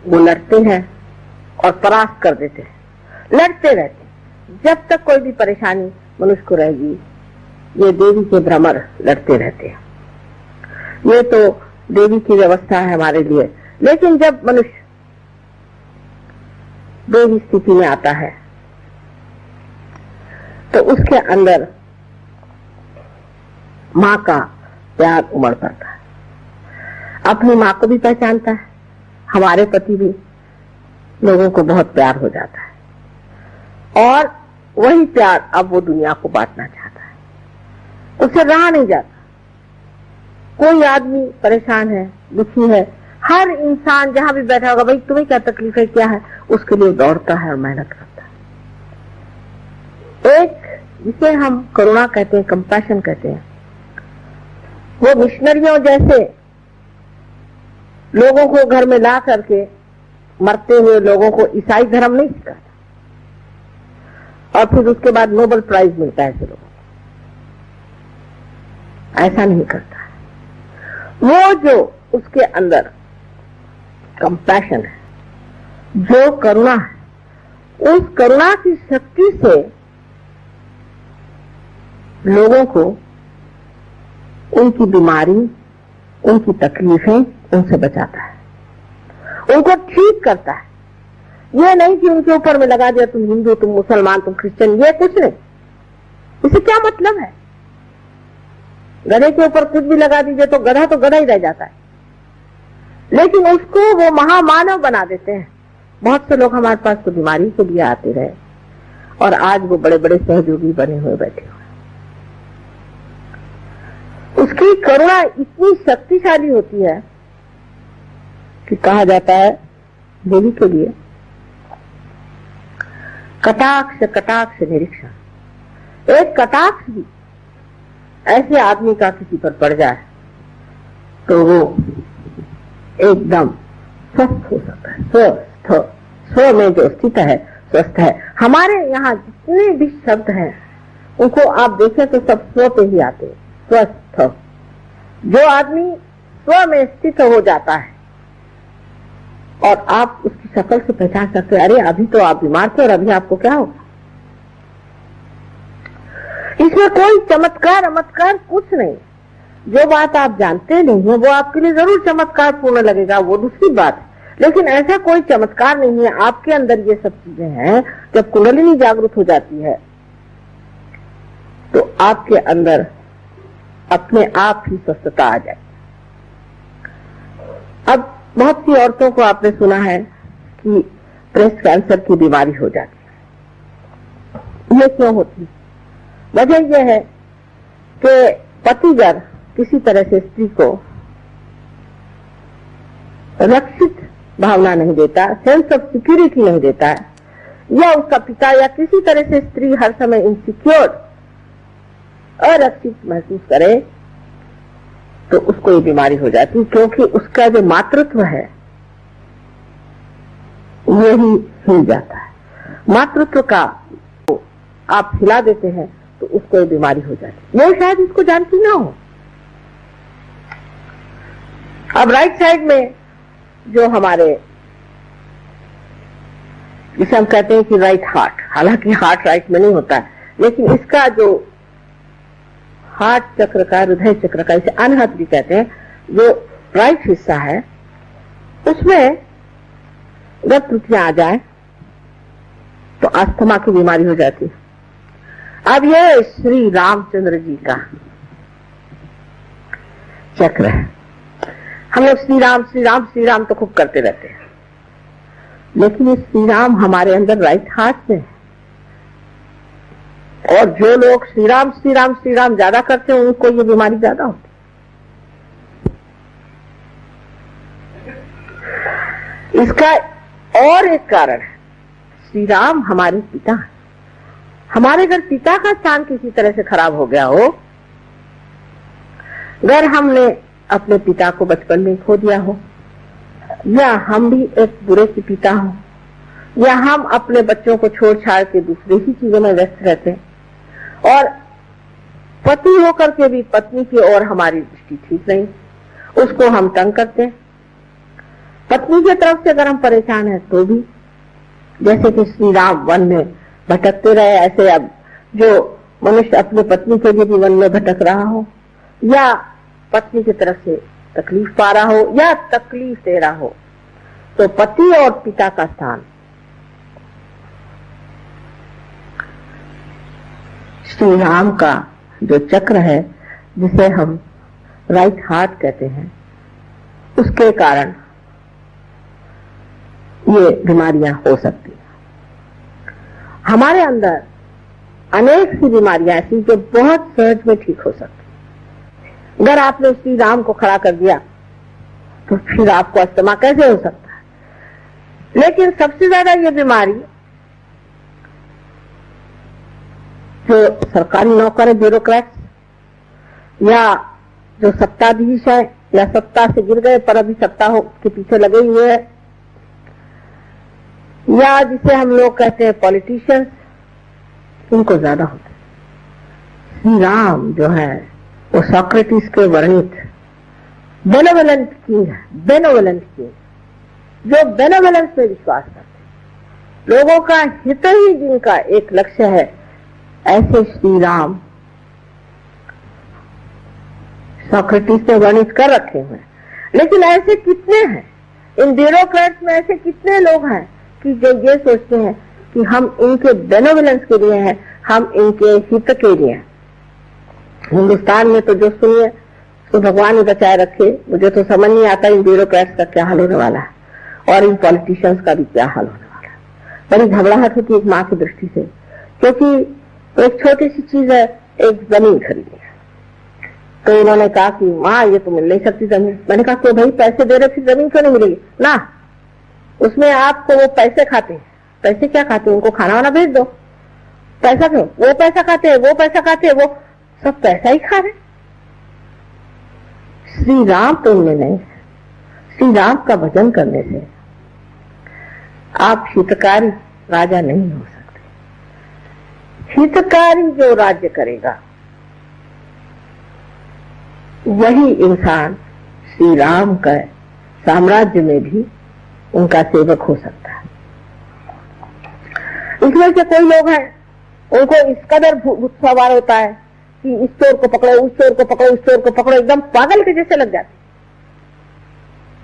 वो लड़ते हैं और परास्त कर देते हैं, लड़ते रहते हैं जब तक कोई भी परेशानी मनुष्य को रहेगी। ये देवी के भ्रमर लड़ते रहते हैं। ये तो देवी की व्यवस्था है हमारे लिए। लेकिन जब मनुष्य देवी स्थिति में आता है तो उसके अंदर माँ का प्यार उमड़ पड़ता है, अपनी माँ को भी पहचानता है। हमारे पति भी लोगों को बहुत प्यार हो जाता है और वही प्यार अब वो दुनिया को बांटना चाहता है। उससे रहा नहीं जाता। कोई आदमी परेशान है, दुखी है, हर इंसान जहां भी बैठा होगा, भाई तुम्हें क्या तकलीफ है, क्या है, उसके लिए दौड़ता है और मेहनत करता है। एक जिसे हम करुणा कहते हैं, कंपैशन कहते हैं, वो मिशनरियों जैसे लोगों को घर में ला करके मरते हुए लोगों को ईसाई धर्म नहीं सिखाता और फिर उसके बाद नोबेल प्राइज मिलता है ऐसे लोगों को, ऐसा नहीं करता है। वो जो उसके अंदर कंपैशन है, जो करुणा है, उस करुणा की शक्ति से लोगों को उनकी बीमारी, उनकी तकलीफें, उनसे बचाता है, उनको ठीक करता है। ये नहीं कि उनके ऊपर में लगा दिया तुम हिंदू, तुम मुसलमान, तुम क्रिश्चियन, ये कुछ नहीं। इसे क्या मतलब है? गधे के ऊपर कुछ भी लगा दीजिए तो गधा ही रह जाता है, लेकिन उसको वो महामानव बना देते हैं। बहुत से लोग हमारे पास तो बीमारी के लिए आते रहे और आज वो बड़े बड़े सहयोगी बने हुए बैठे हुए। उसकी करुणा इतनी शक्तिशाली होती है कि कहा जाता है देवी के लिए कटाक्ष कटाक्ष निरीक्षण। एक कटाक्ष भी ऐसे आदमी का किसी पर पड़ जाए तो वो एकदम स्वस्थ हो सकता है। स्व में जो स्थित है स्वस्थ है। हमारे यहाँ जितने भी शब्द हैं उनको आप देखें तो सब स्व पे ही आते हैं। स्वस्थ, जो आदमी स्व में स्थित हो जाता है और आप उसकी शक्ल से पहचान सकते हैं, अरे अभी तो आप बीमार थे और अभी आपको क्या होगा। इसमें कोई चमत्कार कुछ नहीं। जो बात आप जानते नहीं है वो आपके लिए जरूर चमत्कार पूर्ण लगेगा, वो दूसरी बात है, लेकिन ऐसा कोई चमत्कार नहीं है। आपके अंदर ये सब चीजें हैं। जब कुंडलिनी जागृत हो जाती है तो आपके अंदर अपने आप ही स्वस्थता आ जाए। अब बहुत सी औरतों को आपने सुना है कि ब्रेस्ट कैंसर की बीमारी हो जाती है। ये क्यों होती है? वजह यह है कि पतिगर किसी तरह से स्त्री को रक्षित भावना नहीं देता, सेंस ऑफ सिक्योरिटी नहीं देता है, या उसका पिता या किसी तरह से स्त्री हर समय इनसिक्योर, अरक्षित महसूस करे तो उसको ये बीमारी हो जाती है, क्योंकि उसका जो मातृत्व है ये ही हिल जाता है। मातृत्व का आप हिला देते हैं तो उसको ये बीमारी हो जाती है। वो शायद इसको जानती ना हो। अब राइट साइड में जो हमारे, जिसे हम कहते हैं कि राइट हार्ट, हालांकि हार्ट राइट में नहीं होता है, लेकिन इसका जो हार्ट चक्र का, हृदय चक्र का, इसे अनहत भी कहते हैं, जो राइट हिस्सा है उसमें जब त्रुटियां आ जाए तो अस्थमा की बीमारी हो जाती है। अब यह श्री रामचंद्र जी का चक्र है। हम लोग श्री राम श्री राम श्री राम तो खूब करते रहते हैं, लेकिन ये श्री राम हमारे अंदर राइट हार्ट में है। और जो लोग श्री राम श्री राम श्री राम ज्यादा करते हैं उनको ये बीमारी ज्यादा होती है। इसका और एक कारण है, श्री राम हमारे पिता है। हमारे अगर पिता का स्थान किसी तरह से खराब हो गया हो, अगर हमने अपने पिता को बचपन में खो दिया हो, या हम भी एक बुरे के पिता हो, या हम अपने बच्चों को छोड़ छाड़ के दूसरे ही चीजों में व्यस्त रहते हैं, और पति होकर के भी पत्नी की ओर हमारी दृष्टि ठीक नहीं, उसको हम तंग करते हैं। पत्नी की तरफ से अगर हम परेशान हैं तो भी, जैसे कि श्री राम वन में भटकते रहे, ऐसे अब जो मनुष्य अपने पत्नी के लिए भी वन में भटक रहा हो, या पत्नी की तरफ से तकलीफ पा रहा हो, या तकलीफ दे रहा हो, तो पति और पिता का स्थान श्री राम का जो चक्र है, जिसे हम राइट हार्ट कहते हैं, उसके कारण ये बीमारियां हो सकती हैं। हमारे अंदर अनेक सी बीमारियां ऐसी जो बहुत सहज में ठीक हो सकती हैं। अगर आपने श्री राम को खड़ा कर दिया तो फिर आपको अस्थमा कैसे हो सकता है? लेकिन सबसे ज्यादा ये बीमारी जो सरकारी नौकर है, ब्यूरोक्रेट्स, या जो सत्ताधीश है, या सत्ता से गिर गए पर अभी सत्ता के पीछे लगे हुए हैं, या जिसे हम लोग कहते हैं पॉलिटिशियंस, उनको ज्यादा होता है। श्री राम जो है वो सोक्रेटिस के वर्णित बेनोवेलेंट किंग है, बेनोवेलेंट किंग, जो बेनोवेलेंस में विश्वास करते हैं, लोगों का हित ही जिनका एक लक्ष्य है, ऐसे श्री राम सोक्रेटिस ने वर्णित कर रखे हुए। लेकिन ऐसे कितने हैं इन ब्यूरोक्रेट्स में, ऐसे कितने लोग हैं कि जो ये सोचते हैं कि हम इनके बेनोवेलेंस के लिए हैं, हम इनके हित के लिए हैं। हिंदुस्तान में तो जो सुनिए तो भगवान ही बचाए रखे, मुझे तो समझ नहीं आता इन ब्यूरोक्रेट्स का क्या हाल होने वाला है और इन पॉलिटिशियंस का भी क्या हाल होने वाला है। बड़ी घबराहट होती है एक माँ की दृष्टि से, क्योंकि एक छोटी सी चीज है, एक जमीन खरीदी है, तो उन्होंने कहा कि माँ ये तो मिल नहीं सकती जमीन। मैंने कहा तो भाई पैसे दे रहे फिर जमीन क्यों नहीं मिलेगी ना? उसमें आपको वो पैसे खाते हैं, पैसे क्या खाते हैं, उनको खाना वाना भेज दो, पैसा क्यों? वो पैसा खाते हैं, वो पैसा खाते हैं, वो सब पैसा ही खा रहे। श्री राम तो उनमें नहीं है। श्री राम का भजन करने से आप हितकारी राजा नहीं हो सकते। हितकारी जो राज्य करेगा वही इंसान श्री राम का साम्राज्य में भी उनका सेवक हो सकता है। इसमें से कोई लोग हैं, उनको इस कदर भूत सवार होता है कि इस चोर को पकड़ो, उस चोर को पकड़ो, इस चोर को पकड़ो, एकदम पागल के जैसे लग जाते।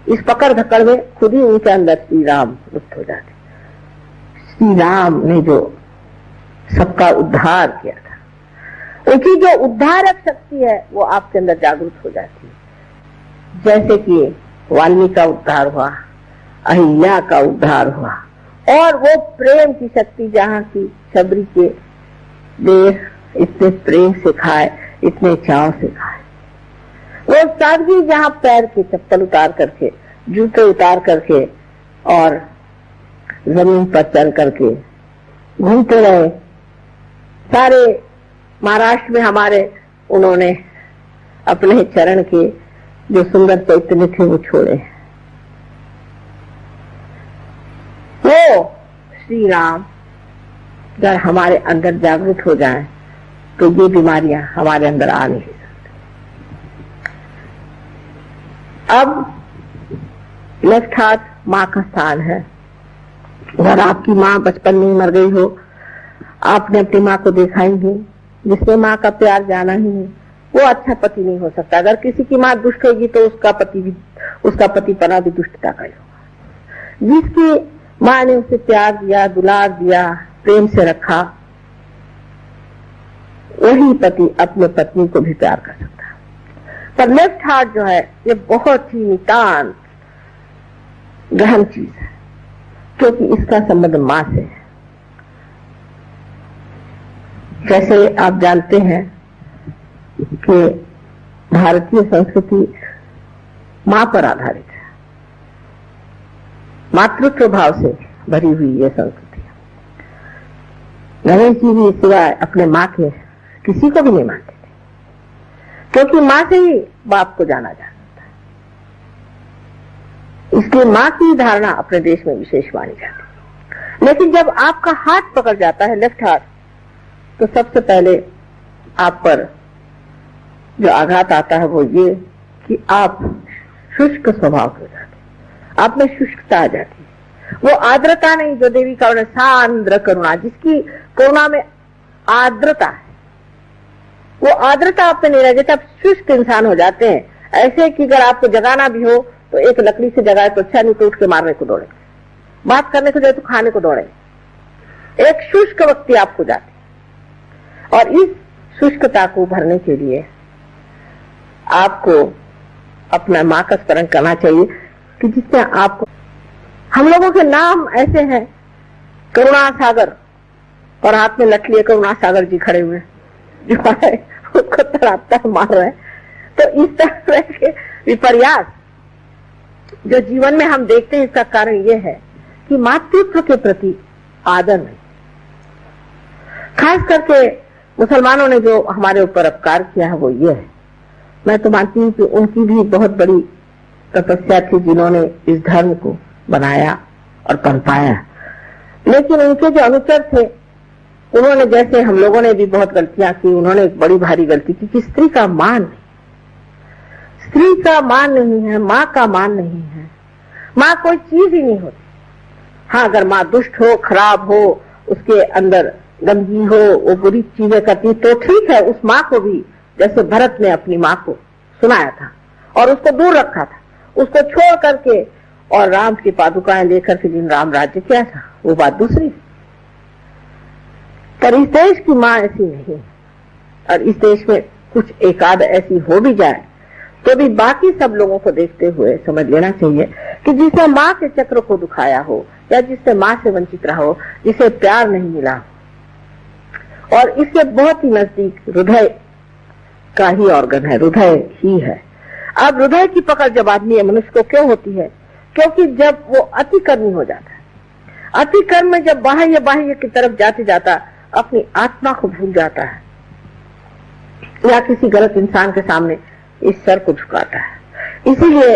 इस पकड़ धक्कड़ में खुद ही उनके अंदर श्री राम लुप्त हो जाते। श्री राम ने जो सबका उद्धार किया था, उनकी जो उद्धारक शक्ति है वो आपके अंदर जागृत हो जाती है। जैसे कि वाल्मीकि का उद्धार हुआ, अहिल्या का उद्धार हुआ, और वो प्रेम की शक्ति जहाँ की शबरी के देह इतने प्रेम से खाए, इतने चाव से खाए, वो सादगी जहाँ पैर के चप्पल उतार करके, जूते उतार करके और जमीन पर चल करके घूमते रहे। सारे महाराष्ट्र में हमारे उन्होंने अपने चरण के जो सुंदर चैतन्य थे वो छोड़े। वो श्री राम अगर हमारे अंदर जागृत हो जाएं तो ये बीमारियां हमारे अंदर आ नहीं सकती। अब लेफ्ट हाथ माँ का स्थान है। अगर आपकी माँ बचपन में मर गई हो, आपने अपनी माँ को देखा ही नहीं, जिसने माँ का प्यार जाना ही नहीं, वो अच्छा पति नहीं हो सकता। अगर किसी की माँ दुष्ट होगी तो उसका पति पना भी दुष्टता का ही होगा। जिसकी माँ ने उसे प्यार दिया, दुलार दिया, प्रेम से रखा, वही पति अपने पत्नी को भी प्यार कर सकता है। पर लेफ्ट हार्ट जो है ये बहुत ही नितांत गहन चीज है, क्योंकि इसका संबंध माँ से है। जैसे आप जानते हैं कि भारतीय संस्कृति माँ पर आधारित है, मातृत्व भाव से भरी हुई ये संस्कृति है। गणेश जी भी सिवाय अपने माँ के किसी को भी नहीं मानते थे, क्योंकि माँ से ही बाप को जाना जाता है। इसलिए माँ की धारणा अपने देश में विशेष मानी जाती है। लेकिन जब आपका हाथ पकड़ जाता है, लेफ्ट हाथ, तो सबसे पहले आप पर जो आघात आता है वो ये कि आप शुष्क स्वभाव हो जाते, आप में शुष्कता आ जाती है। वो आर्द्रता नहीं जो देवी का वर्णन सांद्र करुणा, जिसकी करुणा में आर्द्रता है, वो आर्द्रता आप में नहीं रह जाती। आप शुष्क इंसान हो जाते हैं, ऐसे कि अगर आपको जगाना भी हो तो एक लकड़ी से जगाए तो अच्छा, नहीं तो उठ के मारने को दौड़े, बात करने को जाए तो खाने को दौड़े। एक शुष्क व्यक्ति आप हो जाते। और इस शुष्कता को भरने के लिए आपको अपना माँ का स्मरण करना चाहिए कि जिससे आपको, हम लोगों के नाम ऐसे हैं करुणा सागर, और हाथ में लठ लिए करुणा सागर जी खड़े हुए जो है उसको तड़ाता मार रहे हैं। तो इस तरह के विपर्यास जो जीवन में हम देखते हैं, इसका कारण यह है कि मातृत्व के प्रति आदर नहीं। खास करके मुसलमानों ने जो हमारे ऊपर अपकार किया है वो ये है। मैं तो मानती हूँ कि उनकी भी बहुत बड़ी तपस्या थी जिन्होंने इस धर्म को बनाया और पनपाया। लेकिन उनके जो अनुचर थे, उन्होंने, जैसे हम लोगों ने भी बहुत गलतियां की, उन्होंने एक बड़ी भारी गलती की कि स्त्री का मान नहीं, स्त्री का मान नहीं है, माँ का मान नहीं है। माँ कोई चीज ही नहीं होती। हाँ, अगर माँ दुष्ट हो, खराब हो, उसके अंदर गंदगी हो, वो बुरी चीजें करती तो ठीक है। उस माँ को भी, जैसे भरत ने अपनी माँ को सुनाया था और उसको दूर रखा था, उसको छोड़ करके और राम की पादुकाएं लेकर के जिन राम राज्य किया था, वो बात दूसरी। पर इस देश की माँ ऐसी नहीं, और इस देश में कुछ एकाध ऐसी हो भी जाए तो भी बाकी सब लोगों को देखते हुए समझ लेना चाहिए कि जिसने माँ के चक्र को दुखाया हो, या जिससे माँ से वंचित रहा हो, जिसे प्यार नहीं मिला, और इससे बहुत ही नजदीक हृदय का ही ऑर्गन है, हृदय ही है। अब हृदय की पकड़ जब आदमी मनुष्य को क्यों होती है? क्योंकि जब वो अति कर्मी हो जाता है, अति कर्म में जब बाह्य की तरफ जाते जाता अपनी आत्मा को भूल जाता है, या किसी गलत इंसान के सामने इस सर को झुकाता है। इसीलिए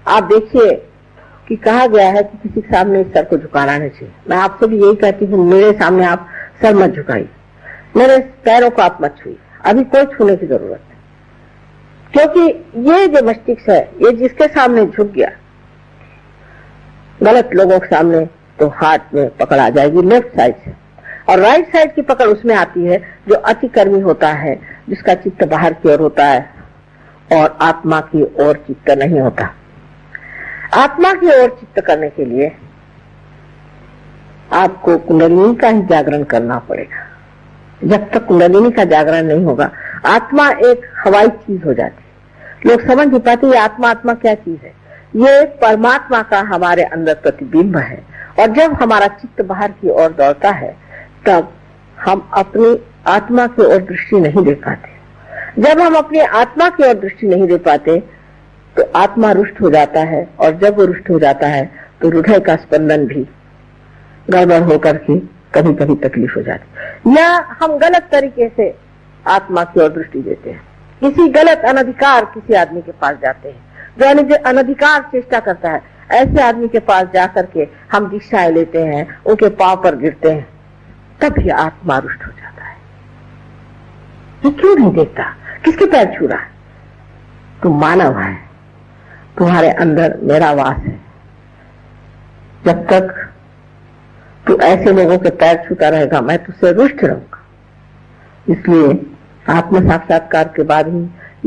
आप देखिए कि कहा गया है कि किसी के सामने सर को झुकाना नहीं चाहिए। मैं आपसे भी यही कहती हूँ, मेरे सामने आप सर मत झुकाइए, मेरे पैरों को आप मत छुइए, अभी कोई छूने की जरूरत नहीं। क्योंकि ये जो मस्तिष्क है, ये जिसके सामने झुक गया गलत लोगों के सामने, तो हाथ में पकड़ आ जाएगी लेफ्ट साइड से, और राइट साइड की पकड़ उसमें आती है जो अतिकर्मी होता है, जिसका चित्त बाहर की ओर होता है और आत्मा की ओर चित्त नहीं होता। आत्मा की ओर चित्त करने के लिए आपको कुंडलिनी का ही जागरण करना पड़ेगा। जब तक कुंडलिनी का जागरण नहीं होगा, आत्मा एक हवाई चीज हो जाती है। लोग समझ नहीं पाते ये आत्मा, आत्मा क्या चीज है। ये परमात्मा का हमारे अंदर प्रतिबिंब है, और जब हमारा चित्त बाहर की ओर दौड़ता है तब हम अपनी आत्मा की ओर दृष्टि नहीं दे पाते। जब हम अपनी आत्मा की ओर दृष्टि नहीं दे पाते तो आत्मा रुष्ट हो जाता है, और जब वो रुष्ट हो जाता है तो हृदय का स्पंदन भी गड़बड़ होकर के कभी कभी तकलीफ हो जाती है, या हम गलत तरीके से आत्मा की ओर दृष्टि देते हैं। किसी गलत अनधिकार किसी आदमी के पास जाते हैं, जो अनधिकार चेष्टा करता है, ऐसे आदमी के पास जाकर के हम दीक्षाएं लेते हैं, उनके पांव पर गिरते हैं, तब ये आत्मा रुष्ट हो जाता है। ये क्यों नहीं देखता किसके पैर छू रहा है? तुम मानव है, तुम्हारे अंदर मेरा वास है। जब तक तू ऐसे लोगों के पैर छूता रहेगा, मैं तुझसे रुष्ट रहूंगा। इसलिए आत्म साक्षात्कार के बाद ही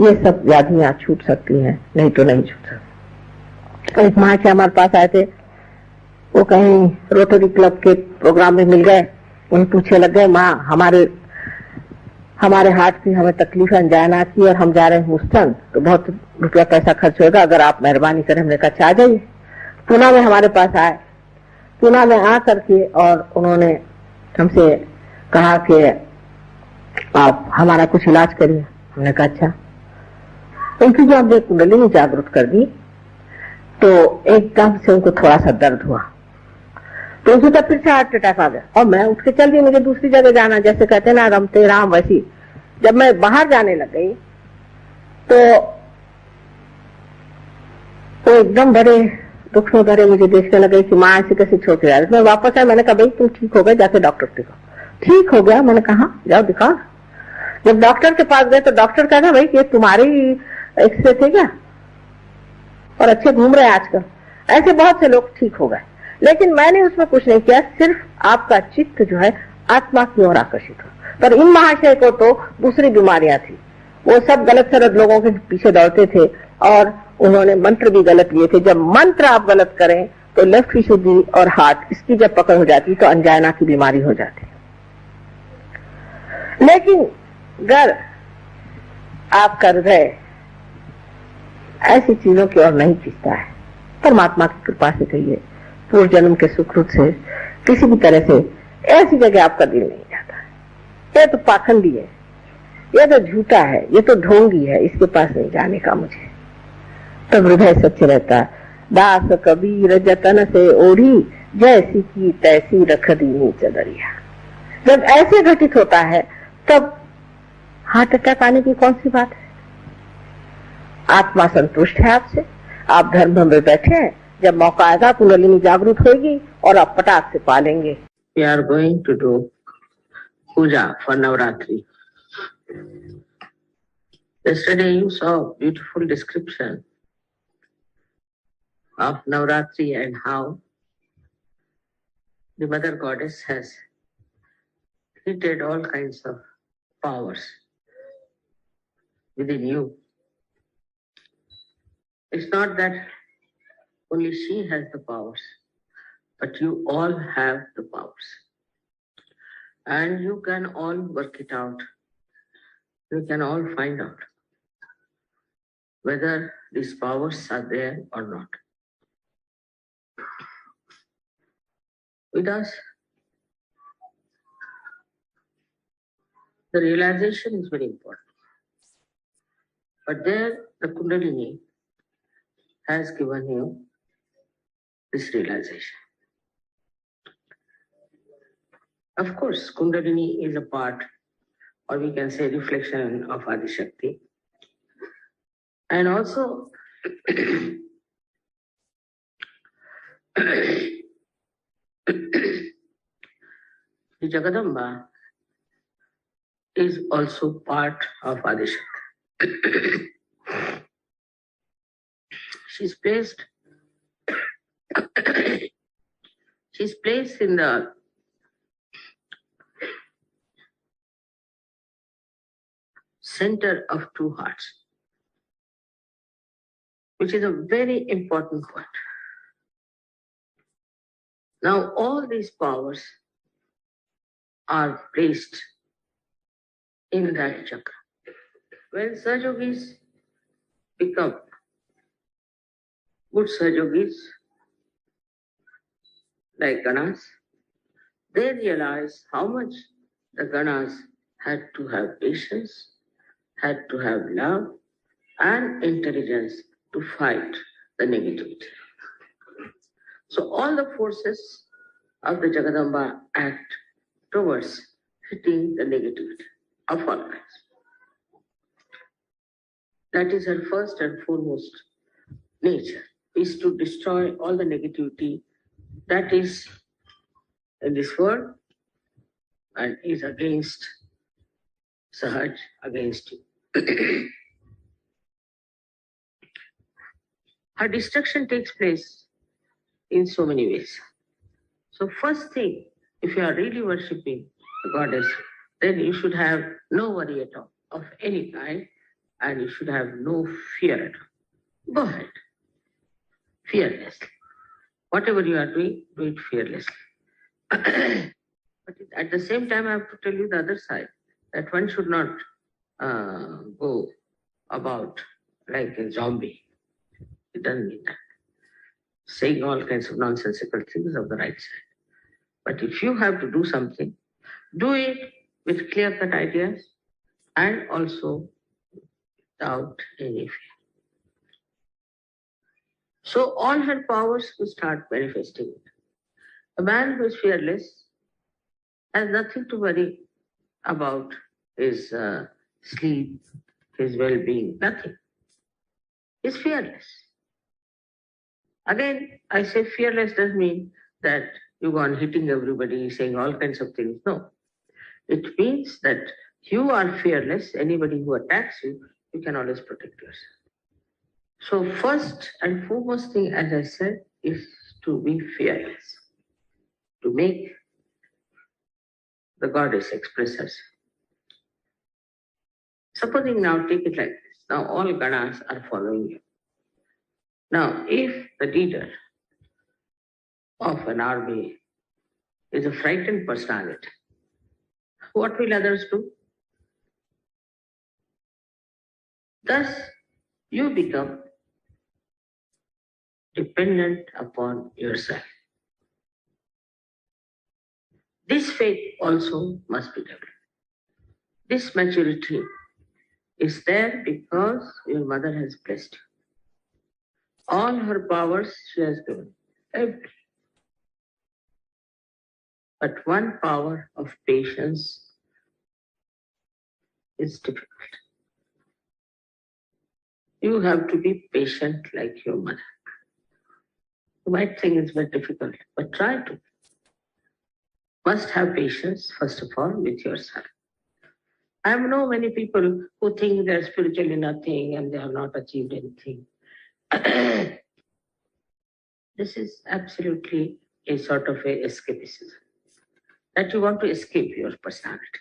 ये सब व्याधियां छूट सकती हैं, नहीं तो नहीं छूट सकती। एक माँ के हमारे पास आए थे, वो कहीं रोटरी क्लब के प्रोग्राम में मिल गए, उन्हें पूछे लग गए, माँ हमारे हार्ट की हमें तकलीफ अंजाना की और हम जा रहे हैं ह्यूस्टन, तो बहुत रुपया पैसा खर्च होगा, अगर आप मेहरबानी करें। हमने कहा आ जाइए। पूना में हमारे पास आए, पूना में आ करके और उन्होंने हमसे कहा कि आप हमारा कुछ इलाज करिए। हमने कहा अच्छा। उनकी जो हमने कुंडलिनी जागृत कर दी तो एकदम से उनको थोड़ा सा दर्द हुआ, तो उनसे तब फिर से हार्ट अटैक आ गया, और मैं उठ के चल दी, मुझे दूसरी जगह जाना, जैसे कहते ना रमते राम वैसी। जब मैं बाहर जाने लग गई तो वो एकदम बड़े दुख में भरे मुझे देखने लगे कि माँ ऐसे कैसे छोड़ के आ रही। मैं वापस आया, मैंने कहा भाई तुम ठीक हो गए, जाके डॉक्टर दिखाओ। ठीक हो गया, मैंने कहा जाओ दिखाओ। जब डॉक्टर के पास गए तो डॉक्टर कहता भाई ये तुम्हारे ही एक्सरे थे क्या, और अच्छे घूम रहे हैं आजकल। ऐसे बहुत से लोग ठीक हो गए, लेकिन मैंने उसमें कुछ नहीं किया, सिर्फ आपका चित्त जो है आत्मा की ओर आकर्षित हो। पर इन महाशय को तो दूसरी बीमारियां थी, वो सब गलत सलत लोगों के पीछे दौड़ते थे, और उन्होंने मंत्र भी गलत लिए थे। जब मंत्र आप गलत करें तो लेफ्ट विशुद्धि और हार्ट इसकी जब पकड़ हो जाती तो अंजाना की बीमारी हो जाती। लेकिन अगर आपका हृदय ऐसी चीजों की ओर नहीं खींचता है, परमात्मा की कृपा से कहिए, पूर्व जन्म के सुकृत से, किसी भी तरह से ऐसी जगह आपका दिल नहीं जाता है, ये तो पाखंडी है, ये तो झूठा है, ये तो ढोंगी है, इसके पास नहीं जाने का मुझे, तब हृदय सच्चे रहता है। दास कबीर जतन से ओढ़ी, जैसी की तैसी रख दी चदरिया। जब ऐसे घटित होता है तब हार्ट अटैक आने की कौन सी बात है? आत्मा संतुष्ट है आपसे, आप धर्म में बैठे हैं, जब मौका आएगा कुंडलिनी जागृत होगी और आप पटाख से पालेंगे। We are going to do puja for Navratri. Yesterday you saw a beautiful description of Navratri and how the Mother Goddess has created all kinds of powers within you. It's not that only she has the powers, but you all have the powers. And you can all work it out. You can all find out whether these powers are there or not. Because the realization is very important. But there, the Kundalini has given you this realization. Of course, Kundalini is a part, or we can say reflection of Adi Shakti. And also, The Jagadamba is also part of Adishakti. She's placed in the center of two hearts, which is a very important point. Now all these powers are placed in that chakra. When Sahajogis become good Sahajogis, like Ganas, they realize how much the Ganas had to have patience, had to have love and intelligence to fight the negativity. So all the forces of the Jagadamba act towards hitting the negativity of all kinds. That is her first and foremost nature, is to destroy all the negativity that is in this world and is against Sahaj, against you. Her destruction takes place in so many ways. So first thing, if you are really worshipping the goddess, then you should have no worry at all of any kind, and you should have no fear at all. Go ahead, fearlessly. Whatever you are doing, do it fearlessly. But at the same time, I have to tell you the other side, that one should not go about like a zombie. It doesn't mean that. Saying all kinds of nonsensical things of the right side. But if you have to do something, do it with clear-cut ideas and also without any fear. So all her powers will start manifesting. A man who is fearless has nothing to worry about his sleep, his well-being, nothing. He's fearless. Again, I say fearless doesn't mean that you go on hitting everybody, saying all kinds of things. No. It means that you are fearless. Anybody who attacks you, you can always protect yourself. So first and foremost thing, as I said, is to be fearless, to make the goddess express herself. Supposing now, take it like this. Now all Ganas are following you. Now, if the leader of an army is a frightened personality, what will others do? Thus, you become dependent upon yourself. This faith also must be developed. This maturity is there because your mother has blessed you. All her powers she has given, every. But one power of patience is difficult. You have to be patient like your mother. You might think it's very difficult, but try to. Must have patience, first of all, with yourself. I know many people who think they're spiritually nothing and they have not achieved anything. This is absolutely a sort of a escapism, that you want to escape your personality.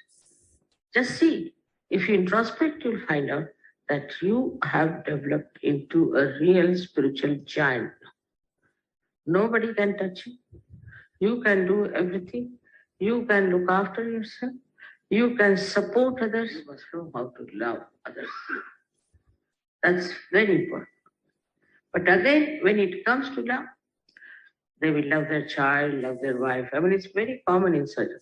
Just see, if you introspect, you'll find out that you have developed into a real spiritual giant. Nobody can touch you. You can do everything. You can look after yourself. You can support others. You must know how to love others. That's very important. But again, when it comes to love, they will love their child, love their wife. I mean, it's very common in surgery.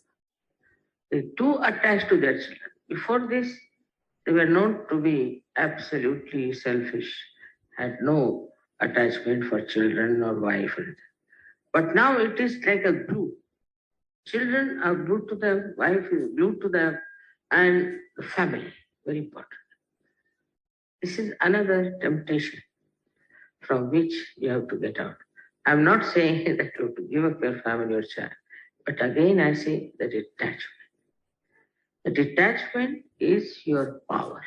They do attach to their children. Before this, they were known to be absolutely selfish, had no attachment for children or wife. But now it is like a glue. Children are glued to them, wife is glued to them, and the family, very important. This is another temptation from which you have to get out. I'm not saying that you have to give up your family or child, but again I say the detachment. The detachment is your power.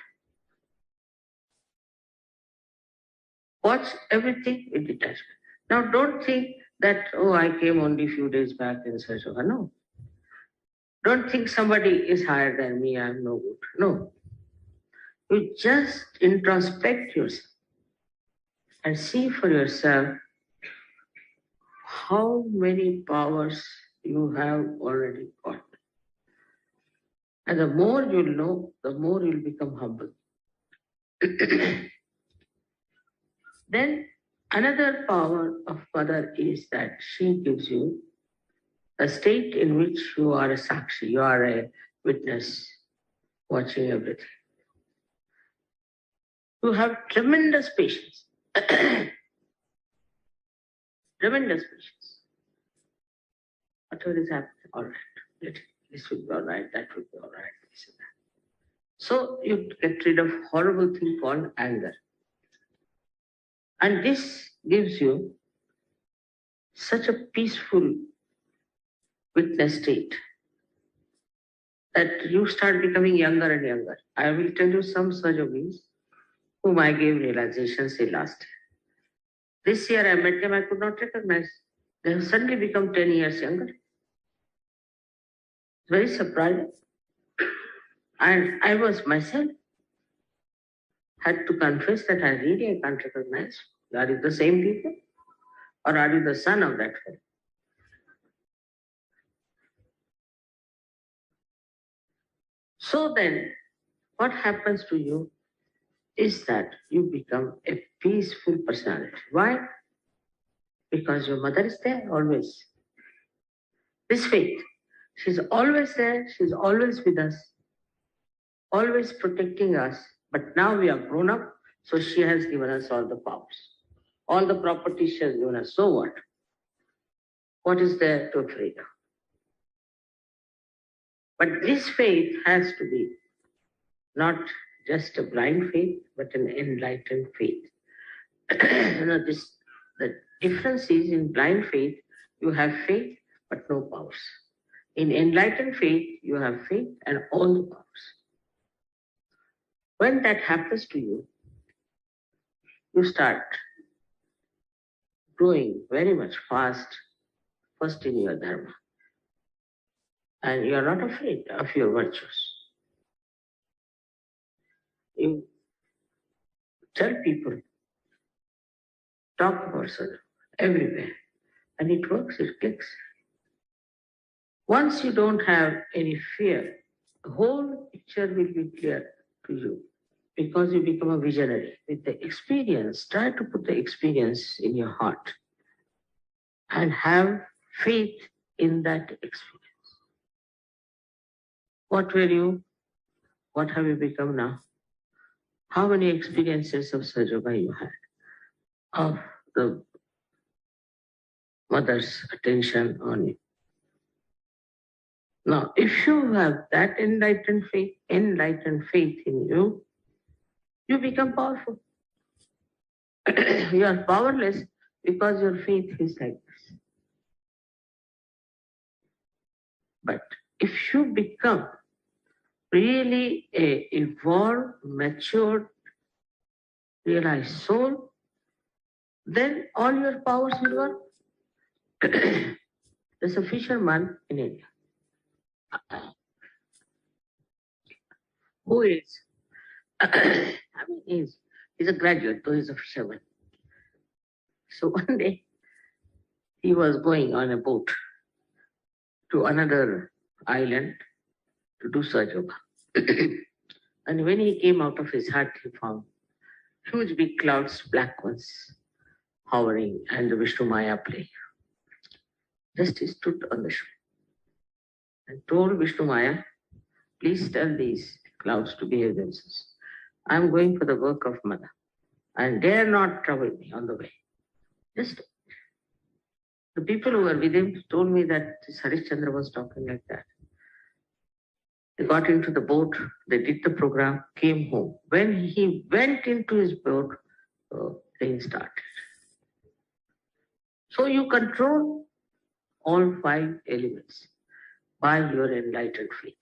Watch everything with detachment. Now don't think that, oh, I came only a few days back in search of her. No. Don't think somebody is higher than me, I'm no good. No. You just introspect yourself and see for yourself how many powers you have already got. And the more you'll know, the more you'll become humble. Then another power of Mother is that she gives you a state in which you are a sakshi, you are a witness, watching everything. You have tremendous patience. Tremendous patience. Whatever is happening, all right. This will be all right, that will be all right, this and that. So you get rid of horrible thing called anger. And this gives you such a peaceful witness state that you start becoming younger and younger. I will tell you some Sahajogis whom I gave realization, say, last year. This year I met them, I could not recognize. They have suddenly become 10 years younger. Very surprising. And I was myself, had to confess that I really can't recognize. Are you the same people? Or are you the son of that fellow? So then, what happens to you is that you become a peaceful personality. Why? Because your mother is there always. This faith, she's always there, she's always with us, always protecting us. But now we are grown up, so she has given us all the powers. All the properties she has given us. So what? What is there to afraid of? But this faith has to be not just a blind faith, but an enlightened faith. The difference is, in blind faith, you have faith, but no powers. In enlightened faith, you have faith and all the powers. When that happens to you, you start growing very much fast, first in your dharma. And you are not afraid of your virtues. You tell people, talk about sadhana everywhere, and it works, it clicks. Once you don't have any fear, the whole picture will be clear to you, because you become a visionary. With the experience, try to put the experience in your heart and have faith in that experience. What were you? What have you become now? How many experiences of Sahaja Yoga you had? Of the mother's attention on you. Now, if you have that enlightened faith in you, you become powerful. You are powerless because your faith is like this. But if you become really a evolved, matured, realized soul, then all your powers will work. There's a fisherman in India who is, he's a graduate, though he's a fisherman. So one day he was going on a boat to another island to do Sahaja Yoga. And when he came out of his hut, he found huge big clouds, black ones, hovering, and the Vishnu Maya playing. Just he stood on the shore and told Vishnu Maya, please tell these clouds to behave themselves. I'm going for the work of Mother, and dare not trouble me on the way. Just the people who were with him told me that Harishchandra was talking like that. They got into the boat, they did the program, came home. When he went into his boat, the plane started. So you control all 5 elements by your enlightened faith.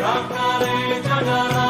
राखणारे जगाला